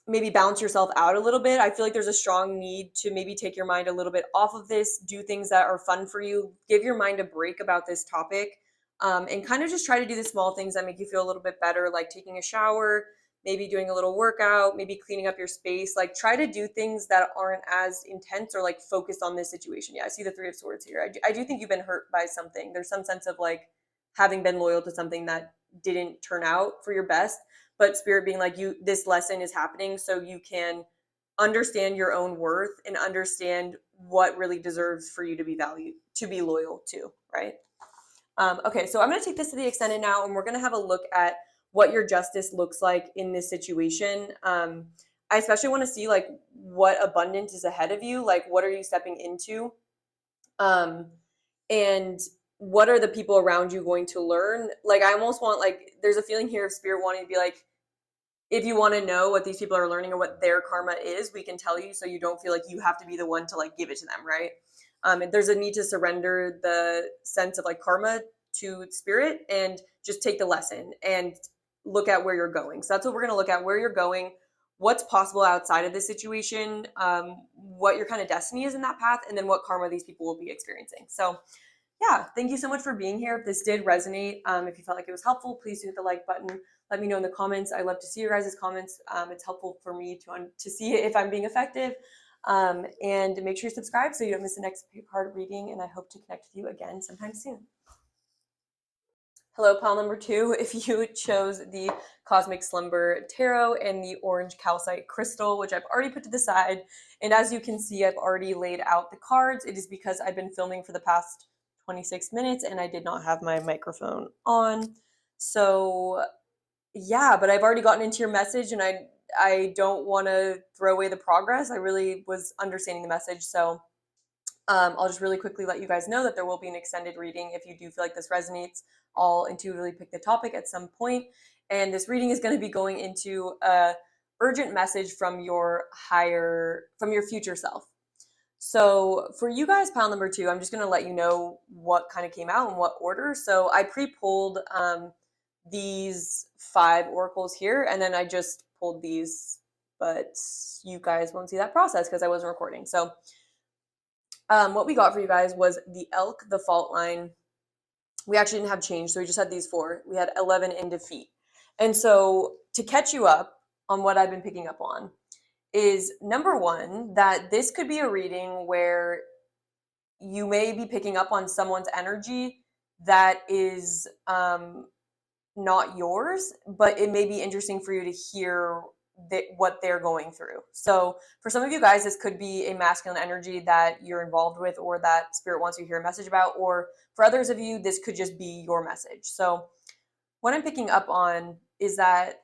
maybe balance yourself out a little bit. I feel like there's a strong need to maybe take your mind a little bit off of this, do things that are fun for you, give your mind a break about this topic. And kind of just try to do the small things that make you feel a little bit better, like taking a shower, maybe doing a little workout, maybe cleaning up your space. Like, try to do things that aren't as intense or like focused on this situation. Yeah, I see the 3 of Swords here. I do think you've been hurt by something. There's some sense of like having been loyal to something that didn't turn out for your best, but Spirit being like, this lesson is happening so you can understand your own worth and understand what really deserves for you to be valued, to be loyal to, right? Okay, so I'm going to take this to the extended now, and we're going to have a look at what your justice looks like in this situation. I especially want to see like what abundance is ahead of you, like what are you stepping into, and what are the people around you going to learn. Like, I almost want, like, there's a feeling here of Spirit wanting to be like, if you want to know what these people are learning or what their karma is, we can tell you, so you don't feel like you have to be the one to like give it to them, right? And there's a need to surrender the sense of like karma to Spirit and just take the lesson and look at where you're going. So that's what we're going to look at, where you're going, what's possible outside of this situation, what your kind of destiny is in that path, and then what karma these people will be experiencing. So yeah, thank you so much for being here. If this did resonate, if you felt like it was helpful, please do hit the like button. Let me know in the comments. I love to see your guys' comments. It's helpful for me to see if I'm being effective. And make sure you subscribe so you don't miss the next card reading. And I hope to connect with you again sometime soon. Hello, pile number 2. If you chose the Cosmic Slumber Tarot and the orange calcite crystal, which I've already put to the side, and as you can see, I've already laid out the cards. It is because I've been filming for the past 26 minutes and I did not have my microphone on. So yeah, but I've already gotten into your message, and I don't want to throw away the progress. I really was understanding the message. So I'll just really quickly let you guys know that there will be an extended reading. If you do feel like this resonates, I'll intuitively pick the topic at some point. And this reading is going to be going into a urgent message from your future self. So for you guys, pile number 2, I'm just going to let you know what kind of came out in what order. So I pre-pulled these 5 oracles here, and then I just pulled these, but you guys won't see that process because I wasn't recording. So what we got for you guys was the elk, the fault line. We actually didn't have change, so we just had these 4. We had 11 in defeat. And so to catch you up on what I've been picking up on is, number 1, that this could be a reading where you may be picking up on someone's energy that is not yours, but it may be interesting for you to hear what they're going through. So for some of you guys, this could be a masculine energy that you're involved with, or that spirit wants you to hear a message about, or for others of you, this could just be your message. So what I'm picking up on is that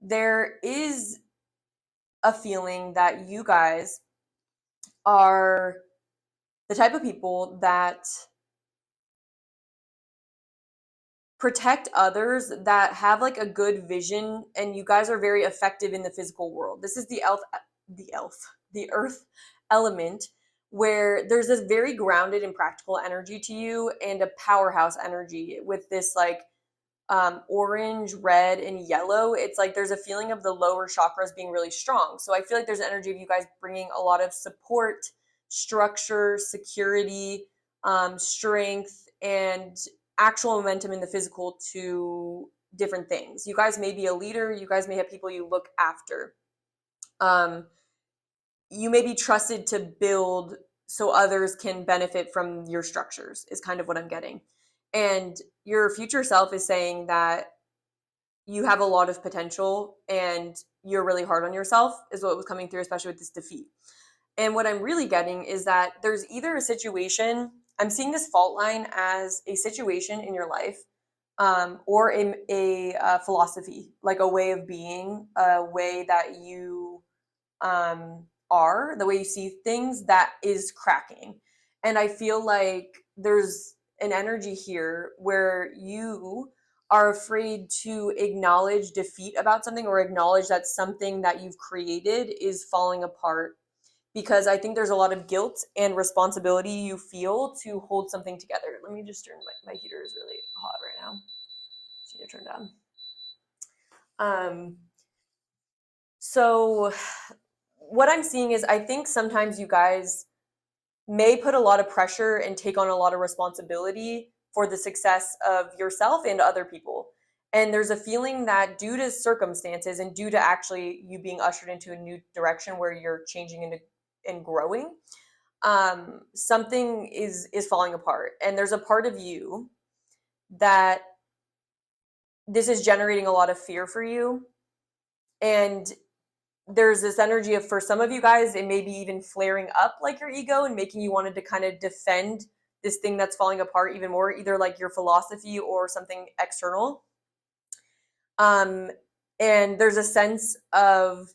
there is a feeling that you guys are the type of people that protect others, that have like a good vision, and you guys are very effective in the physical world. This is the earth element, where there's this very grounded and practical energy to you, and a powerhouse energy with this like orange, red, and yellow. It's like there's a feeling of the lower chakras being really strong. So I feel like there's an energy of you guys bringing a lot of support, structure, security, strength, and actual momentum in the physical to different things. You guys may be a leader. You guys may have people you look after. You may be trusted to build so others can benefit from your structures, is kind of what I'm getting. And your future self is saying that you have a lot of potential and you're really hard on yourself, is what was coming through, especially with this defeat. And what I'm really getting is that there's either a situation, I'm seeing this fault line as a situation in your life, or a philosophy, like a way of being, a way that you are, the way you see things, that is cracking. And I feel like there's an energy here where you are afraid to acknowledge defeat about something, or acknowledge that something that you've created is falling apart, because I think there's a lot of guilt and responsibility you feel to hold something together. Let me just turn, my heater is really hot right now. Just need to turn down. So what I'm seeing is, I think sometimes you guys may put a lot of pressure and take on a lot of responsibility for the success of yourself and other people. And there's a feeling that due to circumstances, and due to actually you being ushered into a new direction where you're changing and growing, something is falling apart. And there's a part of you that this is generating a lot of fear for you. And there's this energy of, for some of you guys, it may be even flaring up like your ego and making you wanted to kind of defend this thing that's falling apart even more, either like your philosophy or something external. And there's a sense of,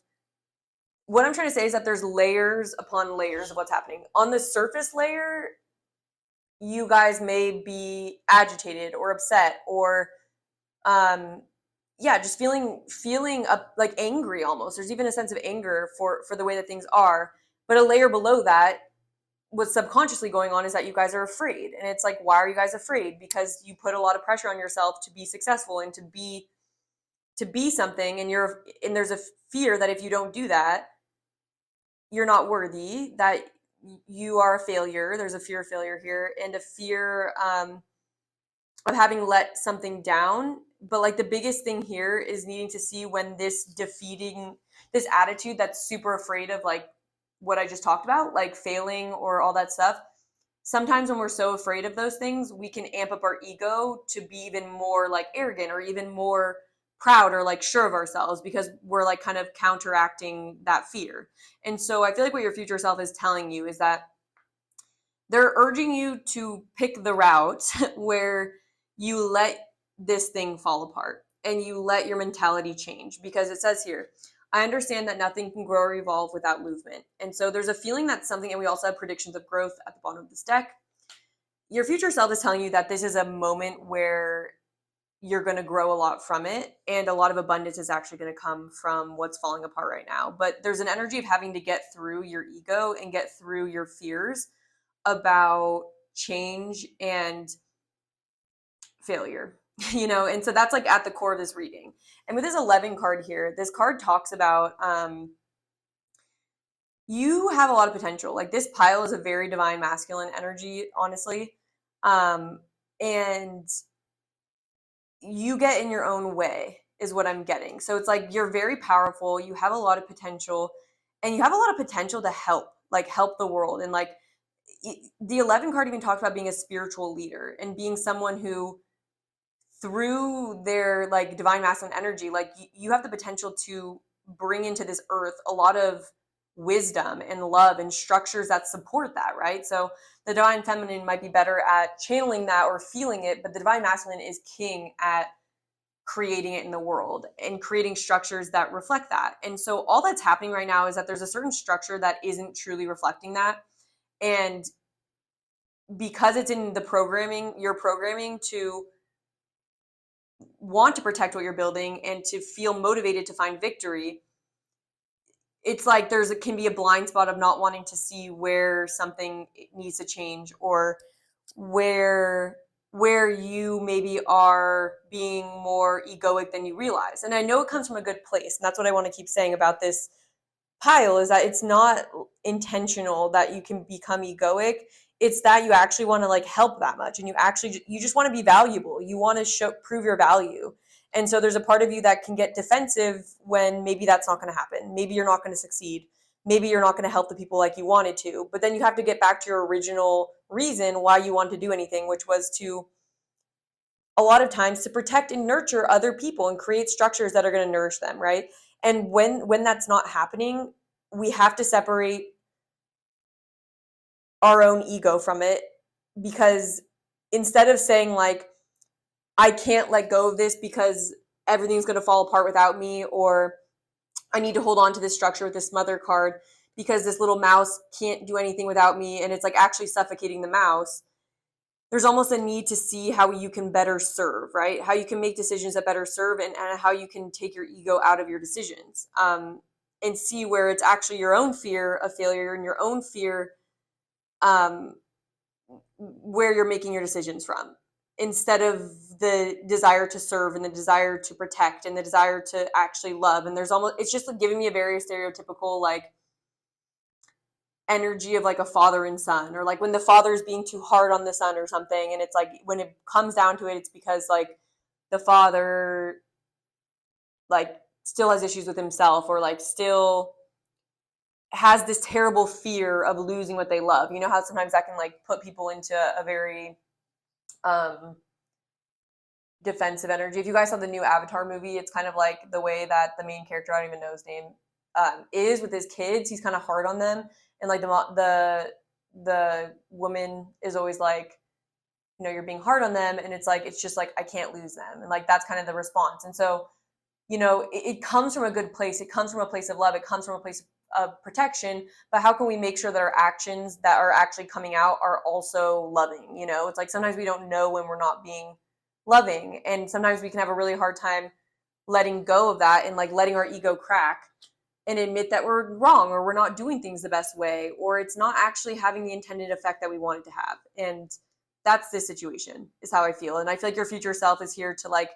what I'm trying to say is that there's layers upon layers of what's happening. On the surface layer, you guys may be agitated or upset, or just feeling up, like angry almost. There's even a sense of anger for the way that things are. But a layer below that, what's subconsciously going on is that you guys are afraid. And it's like, why are you guys afraid? Because you put a lot of pressure on yourself to be successful and to be something, and there's a fear that if you don't do that, you're not worthy, that you are a failure. There's a fear of failure here, and a fear of having let something down. But like the biggest thing here is needing to see when this attitude that's super afraid of, like what I just talked about, like failing or all that stuff. Sometimes when we're so afraid of those things, we can amp up our ego to be even more like arrogant, or even more proud, or like sure of ourselves, because we're like kind of counteracting that fear. And so I feel like what your future self is telling you is that they're urging you to pick the route where you let this thing fall apart and you let your mentality change. Because it says here, I understand that nothing can grow or evolve without movement. And so there's a feeling that's something, and we also have predictions of growth at the bottom of this deck. Your future self is telling you that this is a moment where you're going to grow a lot from it, and a lot of abundance is actually going to come from what's falling apart right now. But there's an energy of having to get through your ego and get through your fears about change and failure, and so that's like at the core of this reading. And with this 11 card here, this card talks about you have a lot of potential. Like, this pile is a very divine masculine energy, honestly. And you get in your own way is what I'm getting. So it's like you're very powerful, you have a lot of potential, and you have a lot of potential to help the world. And like the 11 card even talks about being a spiritual leader and being someone who, through their like divine masculine energy, like you have the potential to bring into this earth a lot of wisdom and love and structures that support that, right? So the divine feminine might be better at channeling that or feeling it, but the divine masculine is king at creating it in the world and creating structures that reflect that. And so all that's happening right now is that there's a certain structure that isn't truly reflecting that. And because it's in the programming, you're programming to want to protect what you're building and to feel motivated to find victory. It's like can be a blind spot of not wanting to see where something needs to change, or where you maybe are being more egoic than you realize. And I know it comes from a good place, and that's what I want to keep saying about this pile, is that it's not intentional that you can become egoic. It's that you actually want to like help that much, and you just want to be valuable. You want to prove your value. And so there's a part of you that can get defensive when maybe that's not going to happen. Maybe you're not going to succeed. Maybe you're not going to help the people like you wanted to. But then you have to get back to your original reason why you want to do anything, which was to, a lot of times, to protect and nurture other people and create structures that are going to nourish them, right? And when that's not happening, we have to separate our own ego from it, because instead of saying like, I can't let go of this because everything's going to fall apart without me, or I need to hold on to this structure with this mother card because this little mouse can't do anything without me, and it's like actually suffocating the mouse. There's almost a need to see how you can better serve, right? How you can make decisions that better serve, and how you can take your ego out of your decisions, and see where it's actually your own fear of failure and your own fear, where you're making your decisions from, instead of the desire to serve and the desire to protect and the desire to actually love. And it's just like giving me a very stereotypical like energy of like a father and son, or like when the father is being too hard on the son or something. And it's like, when it comes down to it, it's because like the father like still has issues with himself, or like still has this terrible fear of losing what they love. You know how sometimes that can like put people into a very defensive energy. If you guys saw the new Avatar movie, it's kind of like the way that the main character, I don't even know his name, is with his kids. He's kind of hard on them, and like the woman is always like, you're being hard on them, and it's just like, I can't lose them, and like that's kind of the response. And so it comes from a good place. It comes from a place of love. It comes from a place of protection. But how can we make sure that our actions that are actually coming out are also loving? It's like sometimes we don't know when we're not being loving, and sometimes we can have a really hard time letting go of that, and like letting our ego crack and admit that we're wrong, or we're not doing things the best way, or it's not actually having the intended effect that we want it to have. And that's this situation, is how I feel. And I feel like your future self is here to like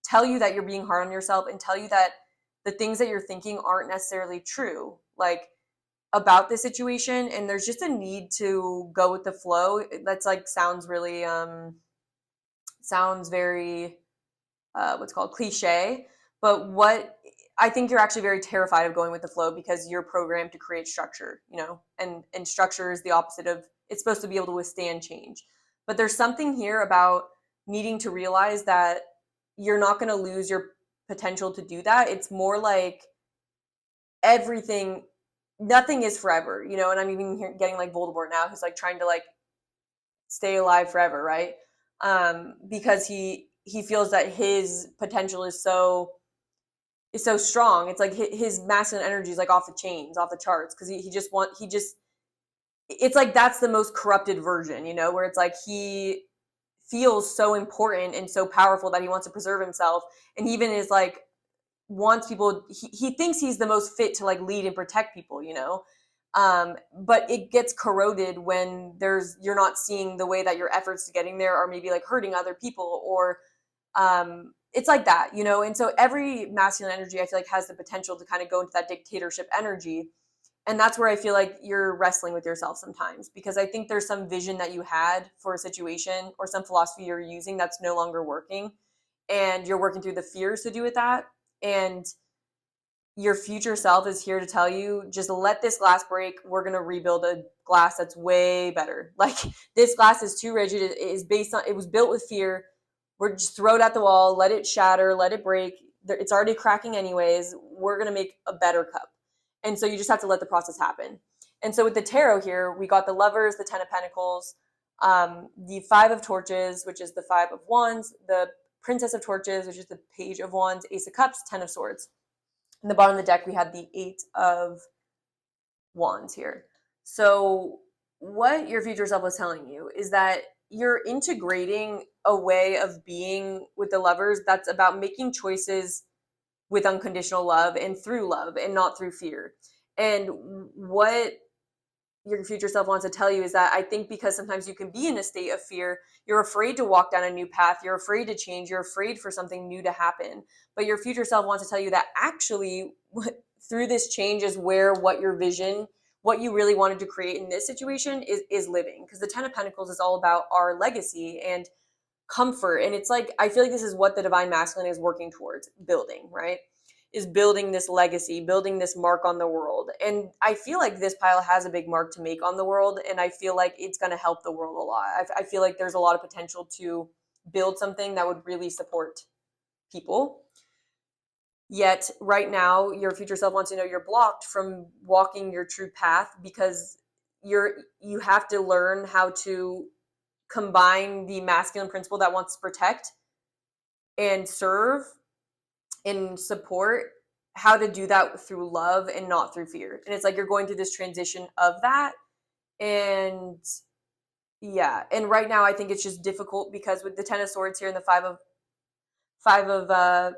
tell you that you're being hard on yourself, and tell you that the things that you're thinking aren't necessarily true, like about this situation. And there's just a need to go with the flow. That's like sounds really sounds very what's called cliche, but what I think, you're actually very terrified of going with the flow, because you're programmed to create structure, and structure is the opposite of, it's supposed to be able to withstand change. But there's something here about needing to realize that you're not going to lose your potential to do that. It's more like nothing is forever, and I'm even getting like Voldemort now, who's like trying to like stay alive forever, right? Because he feels that his potential is so is so strong. It's like his masculine energy is like off the chains, off the charts, because it's like that's the most corrupted version, you know, where it's like he feels so important and so powerful that he wants to preserve himself, and he even is like wants people, he thinks he's the most fit to like lead and protect people, you know. But it gets corroded when you're not seeing the way that your efforts to getting there are maybe like hurting other people, or it's like that, you know. And so every masculine energy I feel like has the potential to kind of go into that dictatorship energy. And that's where I feel like you're wrestling with yourself sometimes, because I think there's some vision that you had for a situation or some philosophy you're using that's no longer working, and you're working through the fears to do with that. And your future self is here to tell you, just let this glass break. We're going to rebuild a glass that's way better. Like, this glass is too rigid. It was built with fear. We're just throw it at the wall, let it shatter, let it break. It's already cracking anyways. We're going to make a better cup. And so you just have to let the process happen. And so with the tarot here, we got the Lovers, the Ten of Pentacles, the Five of Torches, which is the Five of Wands, the Princess of Torches, which is the Page of Wands, Ace of Cups, Ten of Swords. In the bottom of the deck, we had the Eight of Wands here. So what your future self was telling you is that you're integrating a way of being with the Lovers that's about making choices with unconditional love and through love and not through fear. And what your future self wants to tell you is that I think because sometimes you can be in a state of fear, you're afraid to walk down a new path, you're afraid to change, you're afraid for something new to happen. But your future self wants to tell you that actually through this change is where what your vision, what you really wanted to create in this situation is living. Because the Ten of Pentacles is all about our legacy and comfort. And it's like, I feel like this is what the divine masculine is working towards building, right? Is building this legacy, building this mark on the world. And I feel like this pile has a big mark to make on the world. And I feel like it's going to help the world a lot. I feel like there's a lot of potential to build something that would really support people. Yet right now, your future self wants to know you're blocked from walking your true path, because you have to learn how to combine the masculine principle that wants to protect and serve and support, how to do that through love and not through fear. And it's like you're going through this transition of that. And yeah, and right now I think it's just difficult because with the Ten of Swords here and the Five of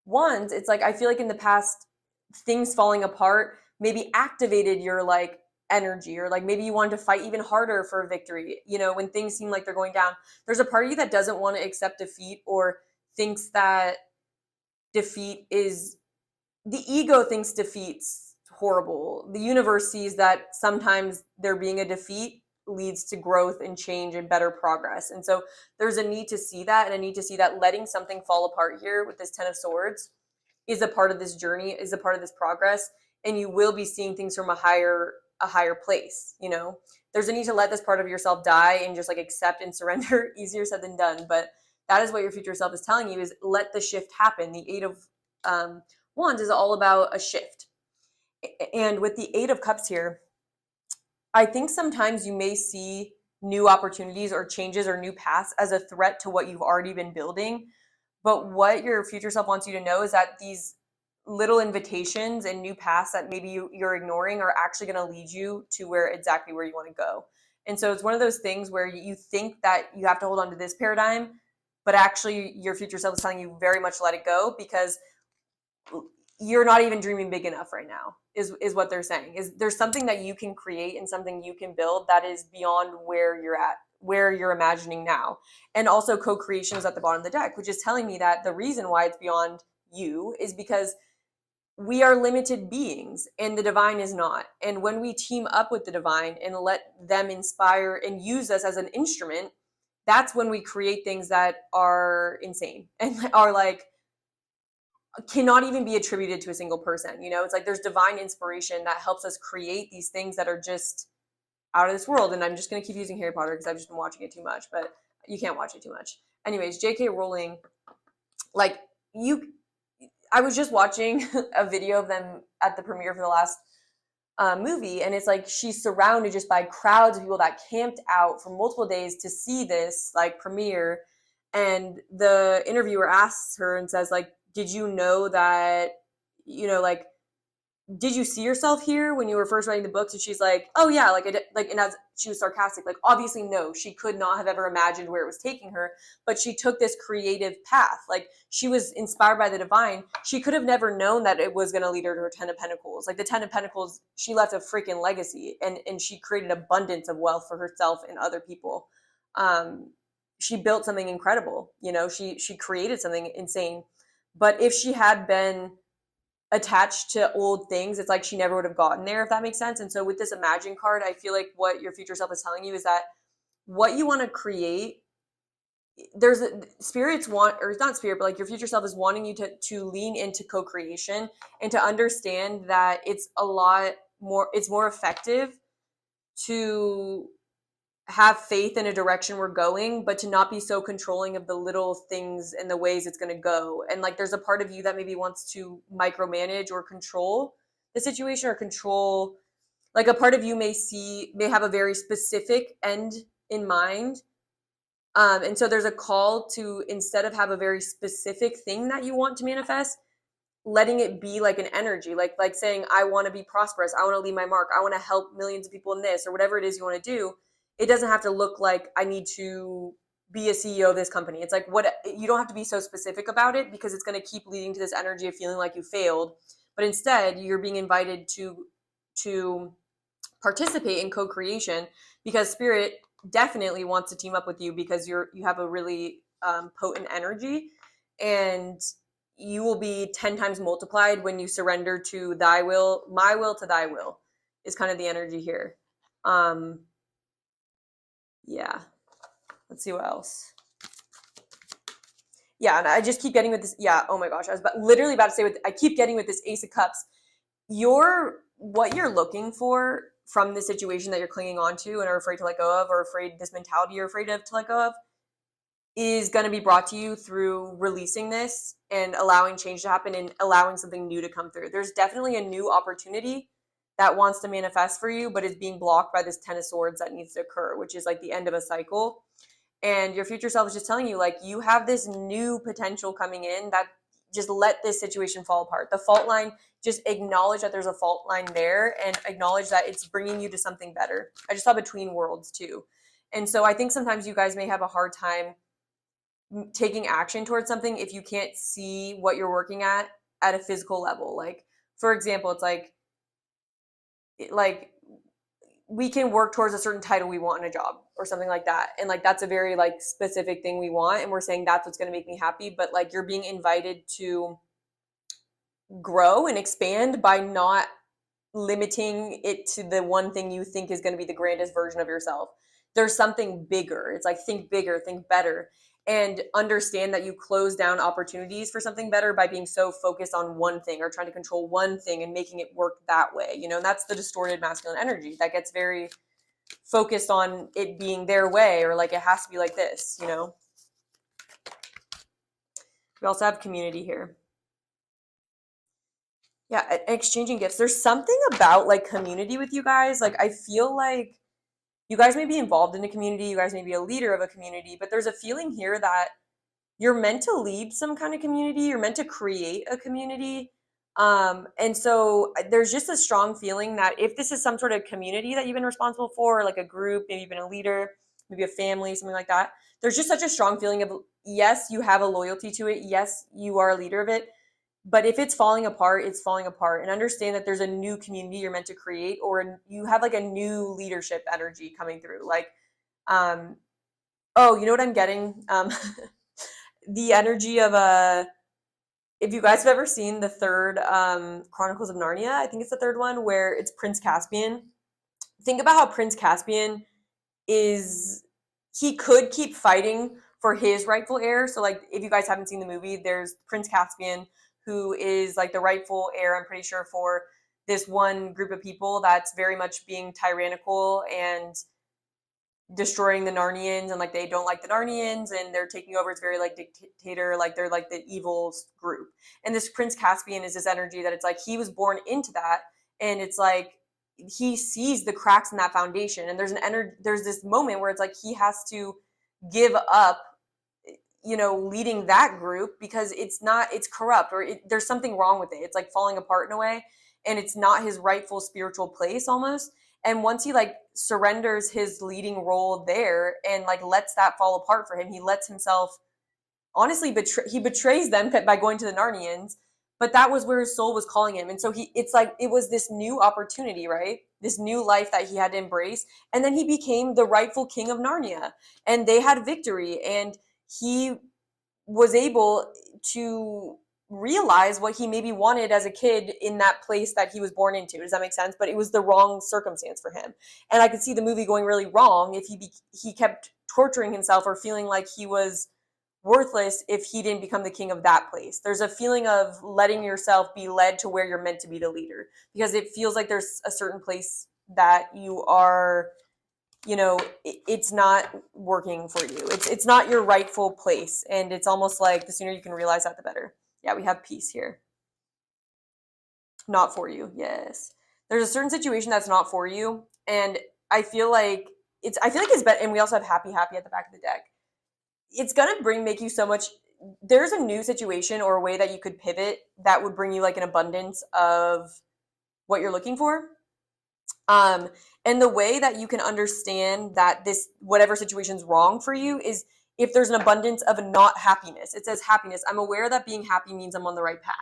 Wands, it's like I feel like in the past things falling apart maybe activated your like energy, or like maybe you wanted to fight even harder for a victory, you know, when things seem like they're going down. There's a part of you that doesn't want to accept defeat, or thinks that defeat is, the ego thinks defeat's horrible. The universe sees that sometimes there being a defeat leads to growth and change and better progress. And so there's a need to see that, and a need to see that letting something fall apart here with this Ten of Swords is a part of this journey, is a part of this progress. And you will be seeing things from a higher place, you know. There's a need to let this part of yourself die and just like accept and surrender. Easier said than done, but that is what your future self is telling you, is let the shift happen. The Eight of Wands is all about a shift. And with the Eight of Cups here, I think sometimes you may see new opportunities or changes or new paths as a threat to what you've already been building. But what your future self wants you to know is that these little invitations and new paths that maybe you're ignoring are actually going to lead you to exactly where you want to go. And so it's one of those things where you think that you have to hold on to this paradigm, but actually your future self is telling you very much let it go, because you're not even dreaming big enough right now, is what they're saying. Is there's something that you can create and something you can build that is beyond where you're at, where you're imagining now. And also co-creation is at the bottom of the deck, which is telling me that the reason why it's beyond you is because we are limited beings and the divine is not. And when we team up with the divine and let them inspire and use us as an instrument, that's when we create things that are insane and are like cannot even be attributed to a single person. You know, it's like there's divine inspiration that helps us create these things that are just out of this world. And I'm just going to keep using Harry Potter because I've just been watching it too much, but you can't watch it too much. Anyways, J.K. Rowling, like I was just watching a video of them at the premiere for the last movie, and it's like she's surrounded just by crowds of people that camped out for multiple days to see this like premiere. And the interviewer asks her and says like, did you know that, you know, like, did you see yourself here when you were first writing the books? And she's like, oh yeah, like, and as she was sarcastic, like, obviously no, she could not have ever imagined where it was taking her, but she took this creative path. Like, she was inspired by the divine. She could have never known that it was going to lead her to her 10 of Pentacles. Like, the 10 of Pentacles, she left a freaking legacy, and she created abundance of wealth for herself and other people. She built something incredible, you know, she created something insane. But if she had been attached to old things, it's like she never would have gotten there, if that makes sense. And so with this Imagine card, I feel like what your future self is telling you is that what you want to create, there's spirits want, or it's not spirit, but like your future self is wanting you to lean into co-creation and to understand that it's a lot more, it's more effective to have faith in a direction we're going, but to not be so controlling of the little things and the ways it's going to go. And like, there's a part of you that maybe wants to micromanage or control the situation, or control, like, a part of you may have a very specific end in mind. And so there's a call to, instead of have a very specific thing that you want to manifest, letting it be like an energy, like saying, I want to be prosperous. I want to leave my mark. I want to help millions of people in this, or whatever it is you want to do. It doesn't have to look like I need to be a CEO of this company. It's like, what, you don't have to be so specific about it, because it's going to keep leading to this energy of feeling like you failed. But instead, you're being invited to participate in co-creation, because spirit definitely wants to team up with you, because you have a really potent energy, and you will be 10 times multiplied when you surrender to thy will, my will to thy will, is kind of the energy here. Yeah. Let's see what else. Yeah, and I just keep getting with this. Yeah, oh my gosh, I was literally about to say, I keep getting with this Ace of Cups. What you're looking for from the situation that you're clinging on to and are afraid to let go of, or afraid, this mentality you're afraid of to let go of, is going to be brought to you through releasing this and allowing change to happen and allowing something new to come through. There's definitely a new opportunity that wants to manifest for you, but is being blocked by this 10 of Swords that needs to occur, which is like the end of a cycle. And your future self is just telling you, like, you have this new potential coming in, that just let this situation fall apart. The fault line, just acknowledge that there's a fault line there, and acknowledge that it's bringing you to something better. I just saw between worlds too. And so I think sometimes you guys may have a hard time taking action towards something if you can't see what you're working at a physical level. Like, for example, it's like we can work towards a certain title we want in a job or something like that, and like that's a very like specific thing we want, and we're saying that's what's going to make me happy. But like, you're being invited to grow and expand by not limiting it to the one thing you think is going to be the grandest version of yourself. There's something bigger. It's like, think bigger, think better, and understand that you close down opportunities for something better by being so focused on one thing, or trying to control one thing and making it work that way. You know, and that's the distorted masculine energy that gets very focused on it being their way, or like it has to be like this, you know. We also have community here. Yeah, exchanging gifts. There's something about like community with you guys. Like, I feel like you guys may be involved in a community, you guys may be a leader of a community, but there's a feeling here that you're meant to lead some kind of community, you're meant to create a community. And so there's just a strong feeling that if this is some sort of community that you've been responsible for, or like a group, maybe you've been a leader, maybe a family, something like that, there's just such a strong feeling of, yes, you have a loyalty to it, yes, you are a leader of it, but if it's falling apart, it's falling apart. And understand that there's a new community you're meant to create, or you have like a new leadership energy coming through. Like, oh, you know what I'm getting? The energy of if you guys have ever seen the third Chronicles of Narnia, I think it's the third one, where it's Prince Caspian. Think about how Prince Caspian he could keep fighting for his rightful heir. So like, if you guys haven't seen the movie, there's Prince Caspian, who is like the rightful heir, I'm pretty sure, for this one group of people that's very much being tyrannical and destroying the Narnians, and like they don't like the Narnians and they're taking over. It's very like dictator, like they're like the evil group. And this Prince Caspian is this energy that it's like he was born into that, and it's like he sees the cracks in that foundation, and there's this moment where it's like he has to give up leading that group, because it's corrupt, or there's something wrong with it. It's like falling apart in a way, and it's not his rightful spiritual place almost. And once he like surrenders his leading role there and like lets that fall apart for him, he lets himself honestly he betrays them by going to the Narnians, but that was where his soul was calling him. And so it's like it was this new opportunity, right? This new life that he had to embrace. And then he became the rightful king of Narnia, and they had victory, and he was able to realize what he maybe wanted as a kid in that place that he was born into. Does that make sense? But it was the wrong circumstance for him. And I could see the movie going really wrong if he kept torturing himself or feeling like he was worthless if he didn't become the king of that place. There's a feeling of letting yourself be led to where you're meant to be the leader, because it feels like there's a certain place that you are, it's not working for you. It's not your rightful place. And it's almost like the sooner you can realize that, the better. Yeah, we have peace here. Not for you. Yes. There's a certain situation that's not for you. And I feel like it's better. And we also have happy at the back of the deck. It's going to make you so much. There's a new situation or a way that you could pivot that would bring you like an abundance of what you're looking for. And the way that you can understand that this, whatever situation's wrong for you, is if there's an abundance of not happiness. It says happiness. I'm aware that being happy means I'm on the right path.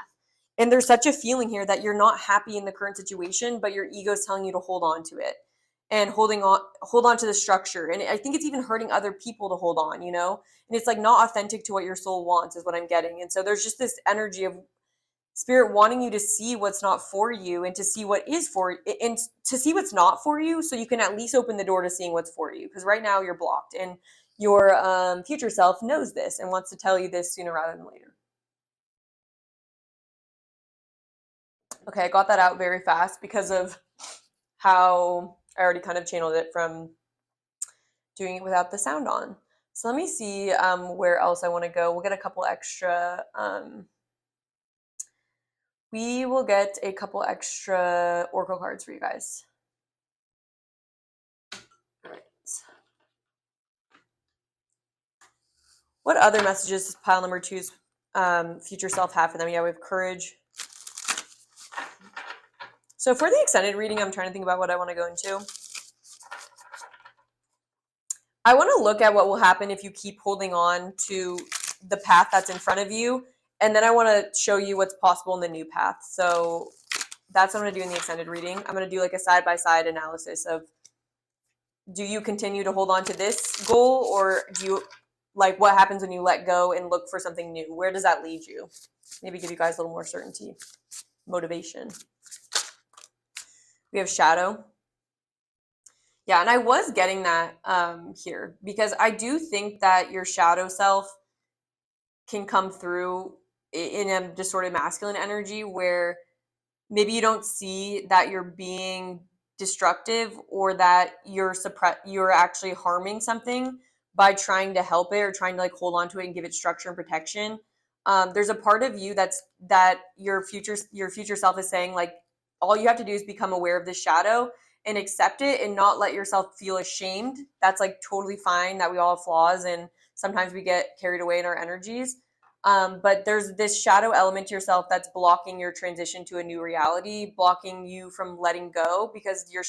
And there's such a feeling here that you're not happy in the current situation, but your ego's telling you to hold on to it and hold on to the structure. And I think it's even hurting other people to hold on, and it's like not authentic to what your soul wants is what I'm getting. And so there's just this energy of Spirit wanting you to see what's not for you and to see what is for you, and to see what's not for you, so you can at least open the door to seeing what's for you. Because right now you're blocked, and your future self knows this and wants to tell you this sooner rather than later. Okay, I got that out very fast because of how I already kind of channeled it from doing it without the sound on. So let me see where else I want to go. We'll get a couple extra... we will get a couple extra oracle cards for you guys. All right. What other messages does pile number 2's future self have for them? Yeah, we have courage. So for the extended reading, I'm trying to think about what I want to go into. I want to look at what will happen if you keep holding on to the path that's in front of you. And then I want to show you what's possible in the new path. So that's what I'm going to do in the extended reading. I'm going to do like a side-by-side analysis of, do you continue to hold on to this goal, or do you, like, what happens when you let go and look for something new? Where does that lead you? Maybe give you guys a little more certainty, motivation. We have shadow. Yeah, and I was getting that here, because I do think that your shadow self can come through in a distorted masculine energy, where maybe you don't see that you're being destructive, or that you're actually harming something by trying to help it, or trying to like hold on to it and give it structure and protection. There's a part of you that your future self is saying, like, all you have to do is become aware of this shadow and accept it, and not let yourself feel ashamed. That's like totally fine, that we all have flaws and sometimes we get carried away in our energies. But there's this shadow element to yourself that's blocking your transition to a new reality, blocking you from letting go, because your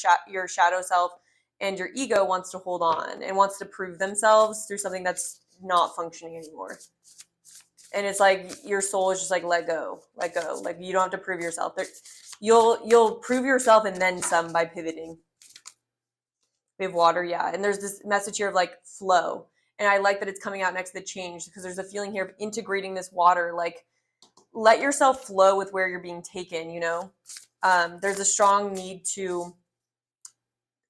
shadow self and your ego wants to hold on and wants to prove themselves through something that's not functioning anymore. And it's like your soul is just like, let go. Like, you don't have to prove yourself. You'll prove yourself and then some by pivoting. We have water, yeah. And there's this message here of like flow. And I like that it's coming out next to the change, because there's a feeling here of integrating this water. Like, let yourself flow with where you're being taken, There's a strong need to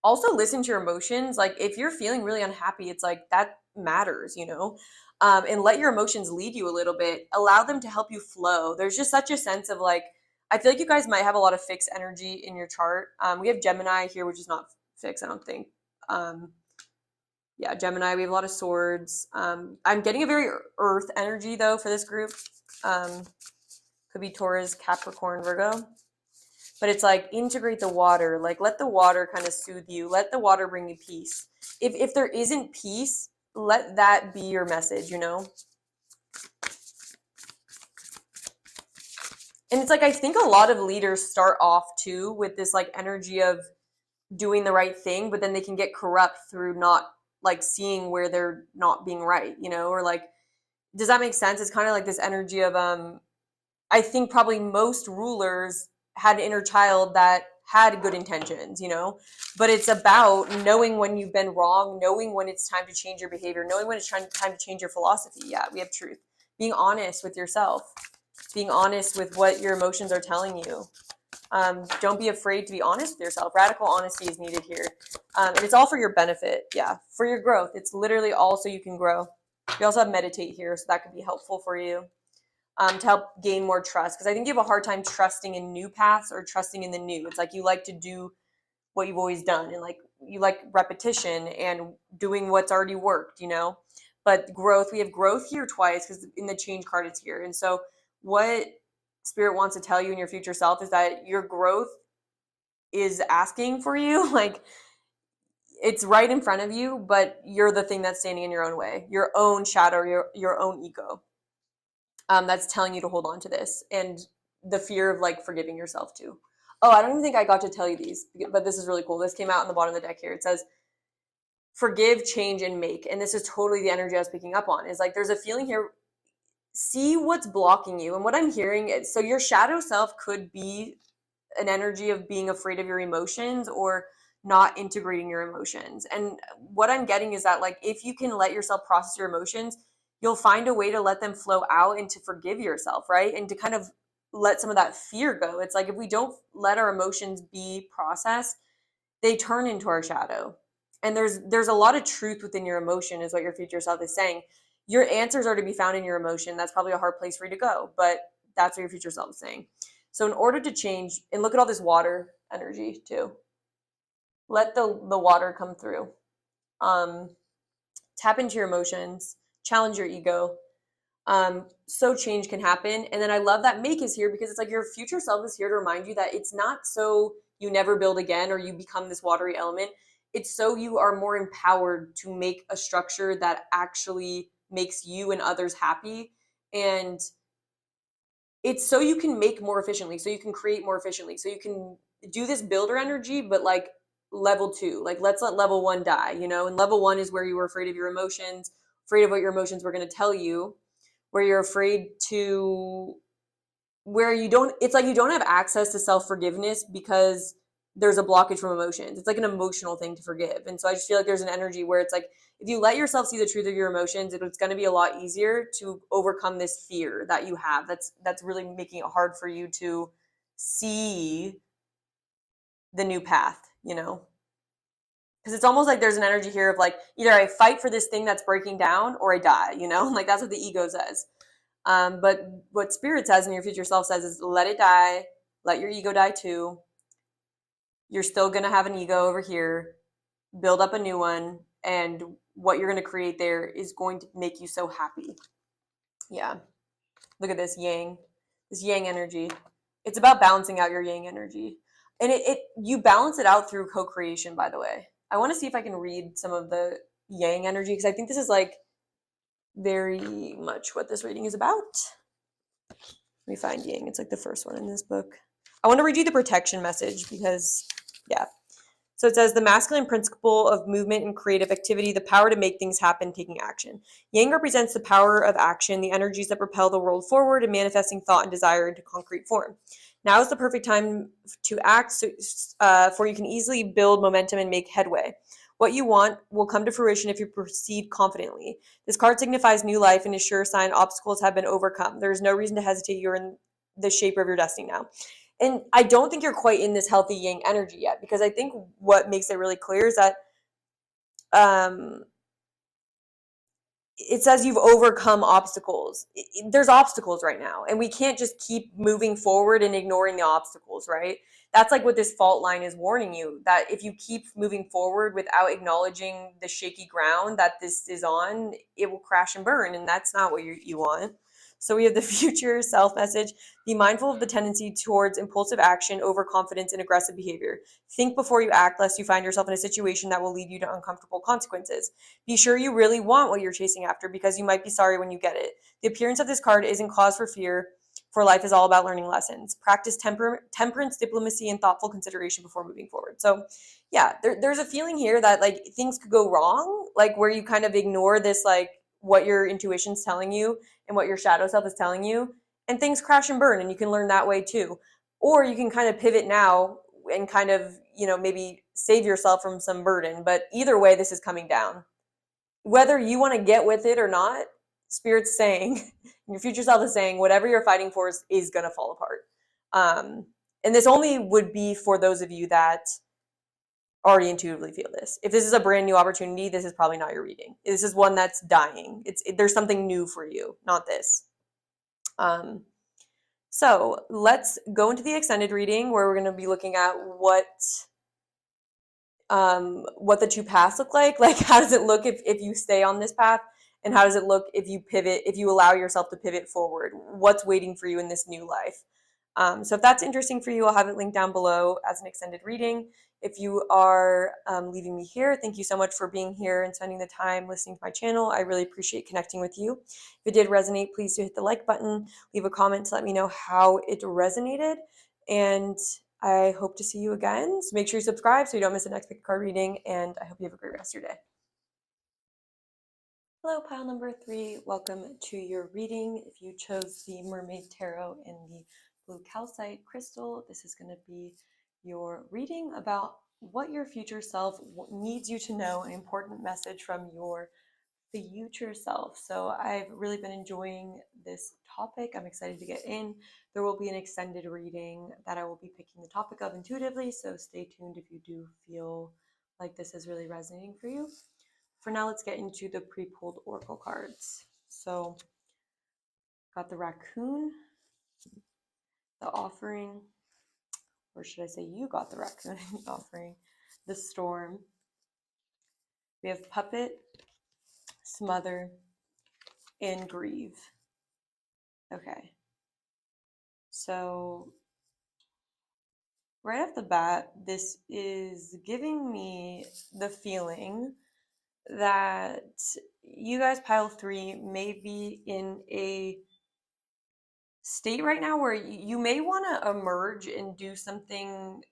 also listen to your emotions. Like, if you're feeling really unhappy, it's like, that matters, and let your emotions lead you a little bit. Allow them to help you flow. There's just such a sense of like, I feel like you guys might have a lot of fixed energy in your chart. We have Gemini here, which is not fixed, I don't think. Yeah, Gemini, we have a lot of swords. I'm getting a very earth energy, though, for this group. Could be Taurus, Capricorn, Virgo. But it's like, integrate the water. Like, let the water kind of soothe you. Let the water bring you peace. If there isn't peace, let that be your message, And it's like, I think a lot of leaders start off too with this like energy of doing the right thing, but then they can get corrupt through not like seeing where they're not being right, you know, or like, does that make sense? It's kind of like this energy of, I think probably most rulers had an inner child that had good intentions, you know, but it's about knowing when you've been wrong, knowing when it's time to change your behavior, knowing when it's time to change your philosophy. Yeah, we have truth. Being honest with yourself, being honest with what your emotions are telling you. Don't be afraid to be honest with yourself. Radical honesty is needed here. And it's all for your benefit. Yeah, for your growth. It's literally all so you can grow. We also have meditate here, so that could be helpful for you. To help gain more trust, because I think you have a hard time trusting in new paths or trusting in the new. It's like you like to do what you've always done, and like you like repetition and doing what's already worked, you know. But growth, we have growth here twice because in the change card it's here. And so what Spirit wants to tell you in your future self is that your growth is asking for you. Like, it's right in front of you, but you're the thing that's standing in your own way, your own shadow, your own ego. That's telling you to hold on to this, and the fear of like forgiving yourself too. Oh, I don't even think I got to tell you these, but this is really cool. This came out in the bottom of the deck here. It says, forgive, change, and make. And this is totally the energy I was picking up on. Is like, there's a feeling here. See what's blocking you. And what I'm hearing is, so your shadow self could be an energy of being afraid of your emotions or not integrating your emotions. And what I'm getting is that like, if you can let yourself process your emotions, you'll find a way to let them flow out and to forgive yourself, right? And to kind of let some of that fear go. It's like, if we don't let our emotions be processed, they turn into our shadow. And there's a lot of truth within your emotion, is what your future self is saying. Your answers are to be found in your emotion. That's probably a hard place for you to go, but that's what your future self is saying. So in order to change, and look at all this water energy too. Let the water come through. Tap into your emotions, challenge your ego. So change can happen. And then I love that make is here, because it's like your future self is here to remind you that it's not so you never build again or you become this watery element. It's so you are more empowered to make a structure that actually makes you and others happy. And it's so you can make more efficiently, so you can create more efficiently, so you can do this builder energy, but like level 2, like let's let level 1 die, you know. And level 1 is where you were afraid of your emotions, afraid of what your emotions were going to tell you, where you're afraid to, where you don't, it's like you don't have access to self-forgiveness because there's a blockage from emotions. It's like an emotional thing to forgive. And so I just feel like there's an energy where it's like, if you let yourself see the truth of your emotions, it's going to be a lot easier to overcome this fear that you have. That's really making it hard for you to see the new path, you know? Because it's almost like there's an energy here of like, either I fight for this thing that's breaking down or I die, you know? Like, that's what the ego says. But what Spirit says and your future self says is, let it die. Let your ego die too. You're still going to have an ego over here. Build up a new one. And what you're going to create there is going to make you so happy. Yeah. Look at this yang energy. It's about balancing out your yang energy. And you balance it out through co-creation, by the way. I want to see if I can read some of the yang energy, because I think this is like very much what this reading is about. Let me find yang. It's like the first one in this book. I want to read you the protection message because, yeah. So it says, the masculine principle of movement and creative activity, the power to make things happen, taking action. Yang represents the power of action, the energies that propel the world forward and manifesting thought and desire into concrete form. Now is the perfect time to act, for you can easily build momentum and make headway. What you want will come to fruition if you proceed confidently. This card signifies new life and is sure sign obstacles have been overcome. There is no reason to hesitate. You're in the shape of your destiny now. And I don't think you're quite in this healthy yang energy yet, because I think what makes it really clear is that it says you've overcome obstacles. There's obstacles right now, and we can't just keep moving forward and ignoring the obstacles, right? That's like what this fault line is warning you, that if you keep moving forward without acknowledging the shaky ground that this is on, it will crash and burn, and that's not what you want. So we have the future self message. Be mindful of the tendency towards impulsive action, overconfidence, and aggressive behavior. Think before you act, lest you find yourself in a situation that will lead you to uncomfortable consequences. Be sure you really want what you're chasing after, because you might be sorry when you get it. The appearance of this card isn't cause for fear. for life is all about learning lessons. Practice temperance, diplomacy, and thoughtful consideration before moving forward. So yeah, there's a feeling here that like things could go wrong, like where you kind of ignore this, like what your intuition's telling you and what your shadow self is telling you, and things crash and burn, and you can learn that way too. Or you can kind of pivot now and kind of, maybe save yourself from some burden. But either way, this is coming down. Whether you want to get with it or not, Spirit's saying, your future self is saying, whatever you're fighting for is going to fall apart. And this only would be for those of you that already intuitively feel this. If this is a brand new opportunity, this is probably not your reading. This is one that's dying. There's something new for you, not this. So let's go into the extended reading, where we're going to be looking at what the two paths look like. Like, how does it look if you stay on this path, and how does it look if you pivot, if you allow yourself to pivot forward? What's waiting for you in this new life? So if that's interesting for you, I'll have it linked down below as an extended reading. If you are leaving me here, thank you so much for being here and spending the time listening to my channel. I really appreciate connecting with you. If it did resonate, please do hit the like button, leave a comment to let me know how it resonated, and I hope to see you again. So make sure you subscribe so you don't miss the next pick a card reading, and I hope you have a great rest of your day. Hello, pile number 3. Welcome to your reading. If you chose the Mermaid Tarot in the blue calcite crystal, this is going to be your reading about what your future self needs you to know, an important message from your future self. So I've really been enjoying this topic. I'm excited to get in. There will be an extended reading that I will be picking the topic of intuitively, so stay tuned if you do feel like this is really resonating for you. For now, let's get into the pre-pulled oracle cards. So got the raccoon, the offering, or should I say you got the raccoon and the offering, the storm. We have puppet, smother, and grieve. Okay. So right off the bat, this is giving me the feeling that you guys, pile 3, may be in a state right now where you may want to emerge and do something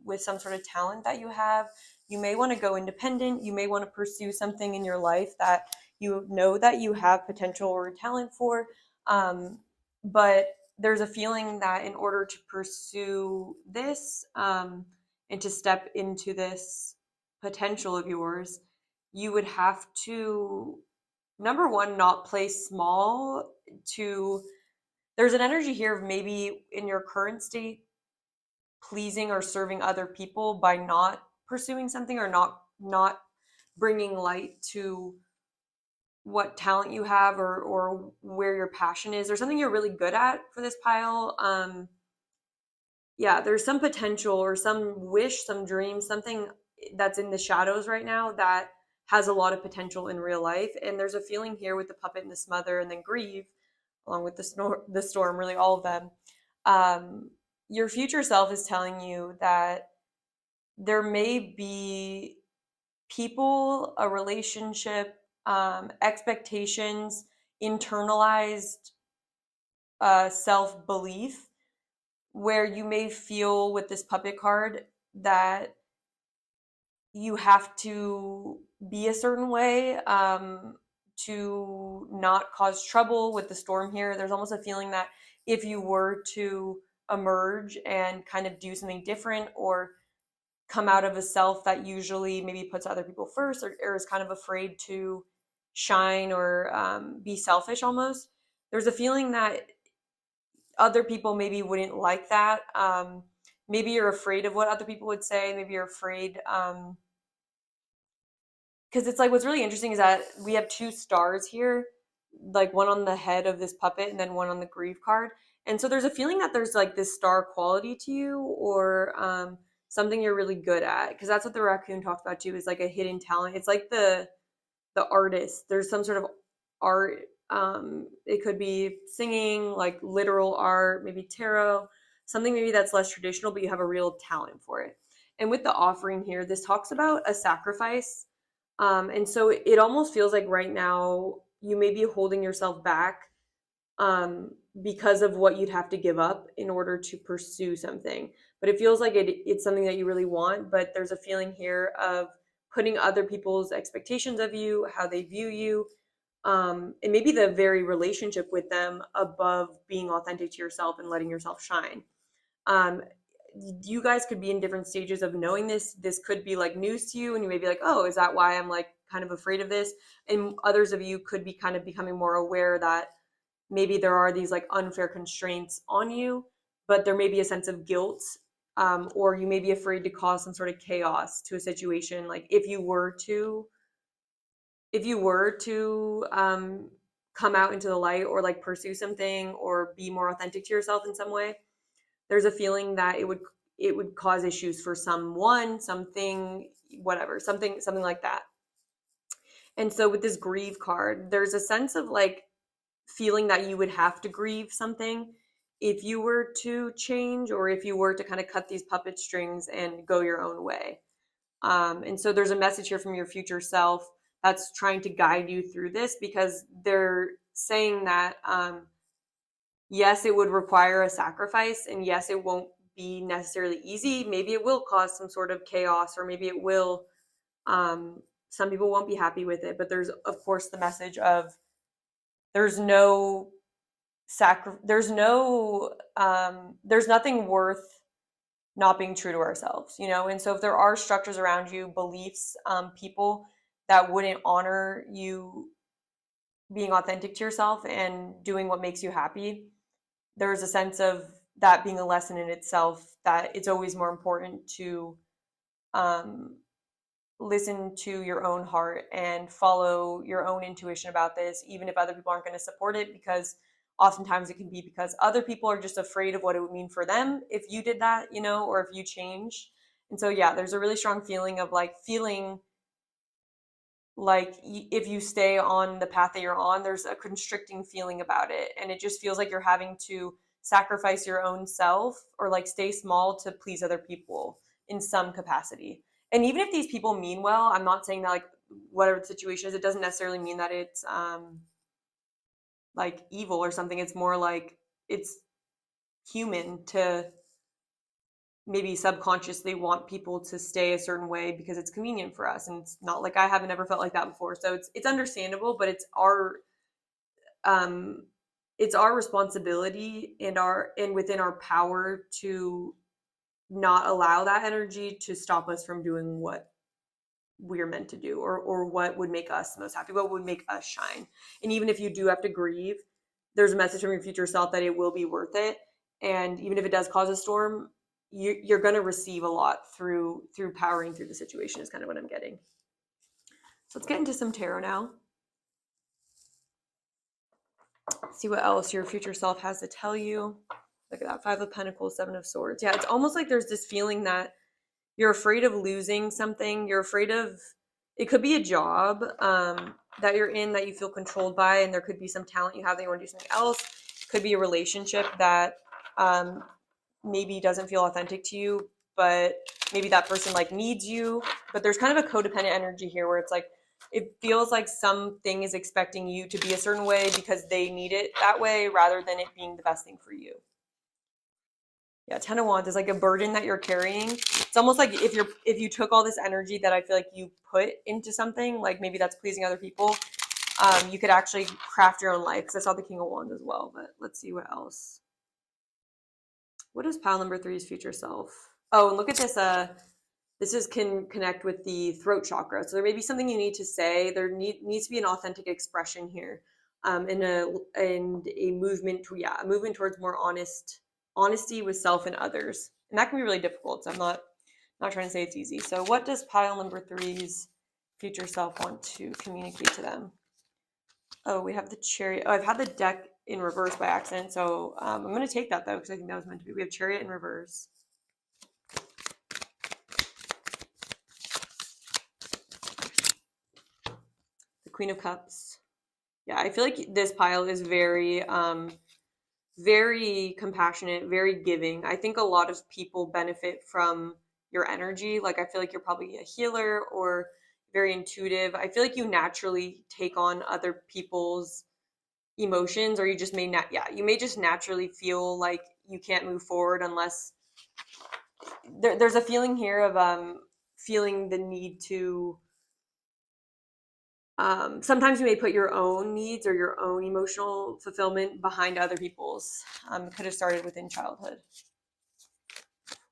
with some sort of talent that you have. You may want to go independent. You may want to pursue something in your life that you know that you have potential or talent for. But there's a feeling that in order to pursue this and to step into this potential of yours, you would have to, number one, not play small. There's an energy here of maybe in your current state pleasing or serving other people by not pursuing something, or not bringing light to what talent you have, or where your passion is, or something you're really good at for this pile. Yeah, there's some potential or some wish, some dream, something that's in the shadows right now that has a lot of potential in real life. And there's a feeling here with the puppet and the smother and then grieve, along with the storm, really all of them. Your future self is telling you that there may be people, a relationship, expectations, internalized self-belief, where you may feel with this puppet card that you have to be a certain way to not cause trouble. With the storm here, there's almost a feeling that if you were to emerge and kind of do something different, or come out of a self that usually maybe puts other people first, or is kind of afraid to shine, or be selfish almost, there's a feeling that other people maybe wouldn't like that. Maybe you're afraid of what other people would say. Maybe you're afraid, because it's like, what's really interesting is that we have 2 stars here, like one on the head of this puppet and then one on the grief card. And so there's a feeling that there's like this star quality to you, or something you're really good at, because that's what the raccoon talked about too, is like a hidden talent. It's like the artist. There's some sort of art. It could be singing, like literal art, maybe tarot, something maybe that's less traditional, but you have a real talent for it. And with the offering here, this talks about a sacrifice. And so it almost feels like right now you may be holding yourself back because of what you'd have to give up in order to pursue something. But it feels like it's something that you really want, but there's a feeling here of putting other people's expectations of you, how they view you, and maybe the very relationship with them above being authentic to yourself and letting yourself shine. Um, you guys could be in different stages of knowing this. This could be like news to you, and you may be like, oh, is that why I'm like kind of afraid of this? And others of you could be kind of becoming more aware that maybe there are these like unfair constraints on you, but there may be a sense of guilt, or you may be afraid to cause some sort of chaos to a situation. Like if you were to come out into the light or like pursue something or be more authentic to yourself in some way, there's a feeling that it would cause issues for someone, something, whatever, something like that. And so with this grieve card, there's a sense of like feeling that you would have to grieve something if you were to change, or if you were to kind of cut these puppet strings and go your own way. And so there's a message here from your future self that's trying to guide you through this, because they're saying that yes, it would require a sacrifice, and yes, it won't be necessarily easy. Maybe it will cause some sort of chaos, or maybe it will, some people won't be happy with it. But there's, of course, the message of there's no there's nothing worth not being true to ourselves, you know? And so if there are structures around you, beliefs, people that wouldn't honor you being authentic to yourself and doing what makes you happy, there's a sense of that being a lesson in itself, that it's always more important to listen to your own heart and follow your own intuition about this, even if other people aren't going to support it, because oftentimes it can be because other people are just afraid of what it would mean for them if you did that, you know, or if you change. And so, yeah, there's a really strong feeling of like feeling like if you stay on the path that you're on, there's a constricting feeling about it. And it just feels like you're having to sacrifice your own self or like stay small to please other people in some capacity. And even if these people mean well, I'm not saying that like whatever the situation is, it doesn't necessarily mean that it's like evil or something. It's more like it's human to maybe subconsciously want people to stay a certain way because it's convenient for us. And it's not like I haven't ever felt like that before. So it's understandable, but it's our responsibility and within our power to not allow that energy to stop us from doing what we're meant to do, or what would make us most happy, what would make us shine. And even if you do have to grieve, there's a message from your future self that it will be worth it. And even if it does cause a storm, you're going to receive a lot through powering through the situation, is kind of what I'm getting. So let's get into some tarot now. See what else your future self has to tell you. Look at that, 5 of Pentacles, 7 of Swords. Yeah, it's almost like there's this feeling that you're afraid of losing something. You're afraid of, it could be a job that you're in that you feel controlled by, and there could be some talent you have that you want to do something else. It could be a relationship that maybe doesn't feel authentic to you, but maybe that person like needs you. But there's kind of a codependent energy here where it's like it feels like something is expecting you to be a certain way because they need it that way, rather than it being the best thing for you. Yeah, 10 of Wands is like a burden that you're carrying. It's almost like if you took all this energy that I feel like you put into something, like maybe that's pleasing other people, you could actually craft your own life. Because I saw the King of Wands as well, but let's see what else. What is pile number 3's future self? Oh, and look at this. This can connect with the throat chakra. So there may be something you need to say. There needs to be an authentic expression here, and a movement a movement towards more honesty with self and others. And that can be really difficult. So I'm not trying to say it's easy. So what does pile number 3's future self want to communicate to them? Oh, we have the Chariot. Oh, I've had the deck in reverse by accident. So I'm going to take that though, because I think that was meant to be. We have Chariot in reverse. The Queen of Cups. Yeah, I feel like this pile is very, very compassionate, very giving. I think a lot of people benefit from your energy. Like I feel like you're probably a healer or very intuitive. I feel like you naturally take on other people's, emotions, or you just may not, you may just naturally feel like you can't move forward unless there's a feeling here of feeling the need to sometimes you may put your own needs or your own emotional fulfillment behind other people's. It could have started within childhood.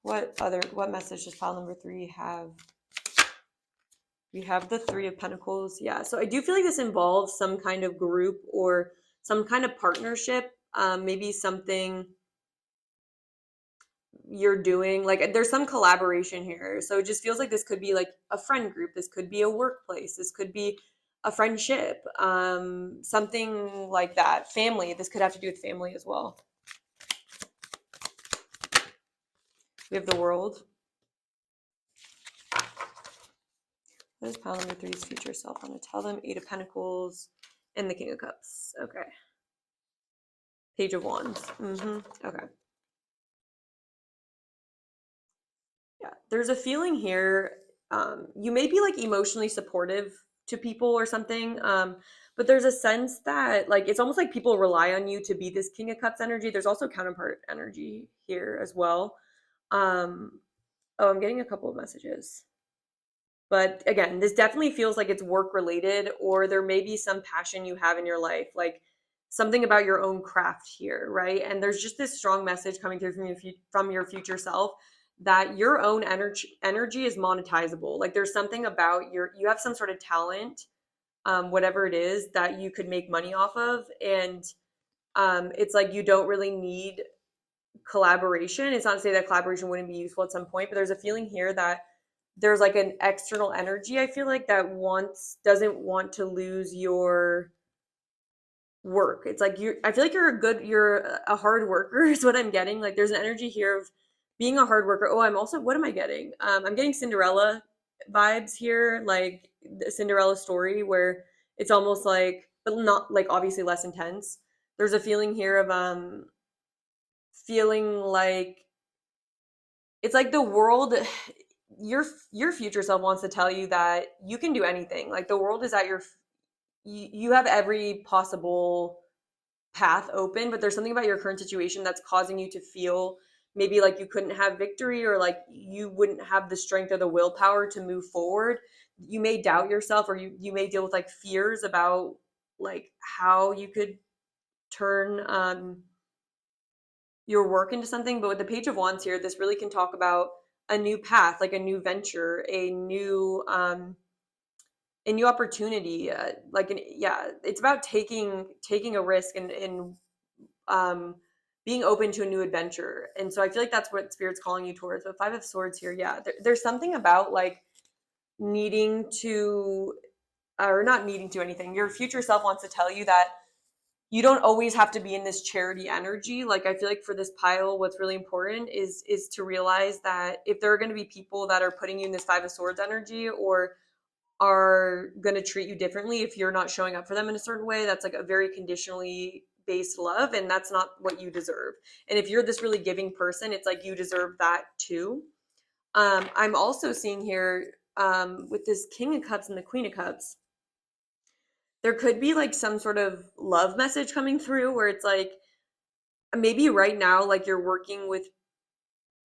What message does pile number 3 have? We have the 3 of Pentacles. Yeah, so I do feel like this involves some kind of group or some kind of partnership, maybe something you're doing. Like there's some collaboration here. So it just feels like this could be like a friend group. This could be a workplace. This could be a friendship, something like that. Family. This could have to do with family as well. We have the World. What does pile number 3's future self want to tell them? 8 of Pentacles and the King of Cups. Okay. Page of Wands. Okay. Yeah, there's a feeling here. You may be like emotionally supportive to people or something, but there's a sense that like it's almost like people rely on you to be this King of Cups energy. There's also counterpart energy here as well. Oh, I'm getting a couple of messages. But again, this definitely feels like it's work related, or there may be some passion you have in your life, like something about your own craft here, right? And there's just this strong message coming through from your future self that your own energy is monetizable. Like there's something about you have some sort of talent, whatever it is, that you could make money off of, and it's like you don't really need collaboration. It's not to say that collaboration wouldn't be useful at some point, but there's a feeling here that there's like an external energy, I feel like, that doesn't want to lose your work. It's like I feel like you're a hard worker is what I'm getting. Like there's an energy here of being a hard worker. Oh, what am I getting? I'm getting Cinderella vibes here, like the Cinderella story where it's almost like, but not like obviously less intense. There's a feeling here of feeling like it's like the world, your future self wants to tell you that you can do anything. Like the world is at you have every possible path open, but there's something about your current situation that's causing you to feel maybe like you couldn't have victory, or like you wouldn't have the strength or the willpower to move forward. You may doubt yourself, or you may deal with like fears about like how you could turn your work into something. But with the Page of Wands here, this really can talk about a new path, like a new venture, a new opportunity. It's about taking a risk and being open to a new adventure. And so I feel like that's what Spirit's calling you towards. But 5 of Swords here, yeah, there's something about like needing to, or not needing to anything. Your future self wants to tell you that you don't always have to be in this charity energy. Like I feel like for this pile, what's really important is to realize that if there are going to be people that are putting you in this 5 of Swords energy, or are going to treat you differently if you're not showing up for them in a certain way, that's like a very conditionally based love, and that's not what you deserve. And if you're this really giving person, it's like you deserve that too. I'm also seeing here with this King of Cups and the Queen of Cups, there could be like some sort of love message coming through where it's like maybe right now like you're working with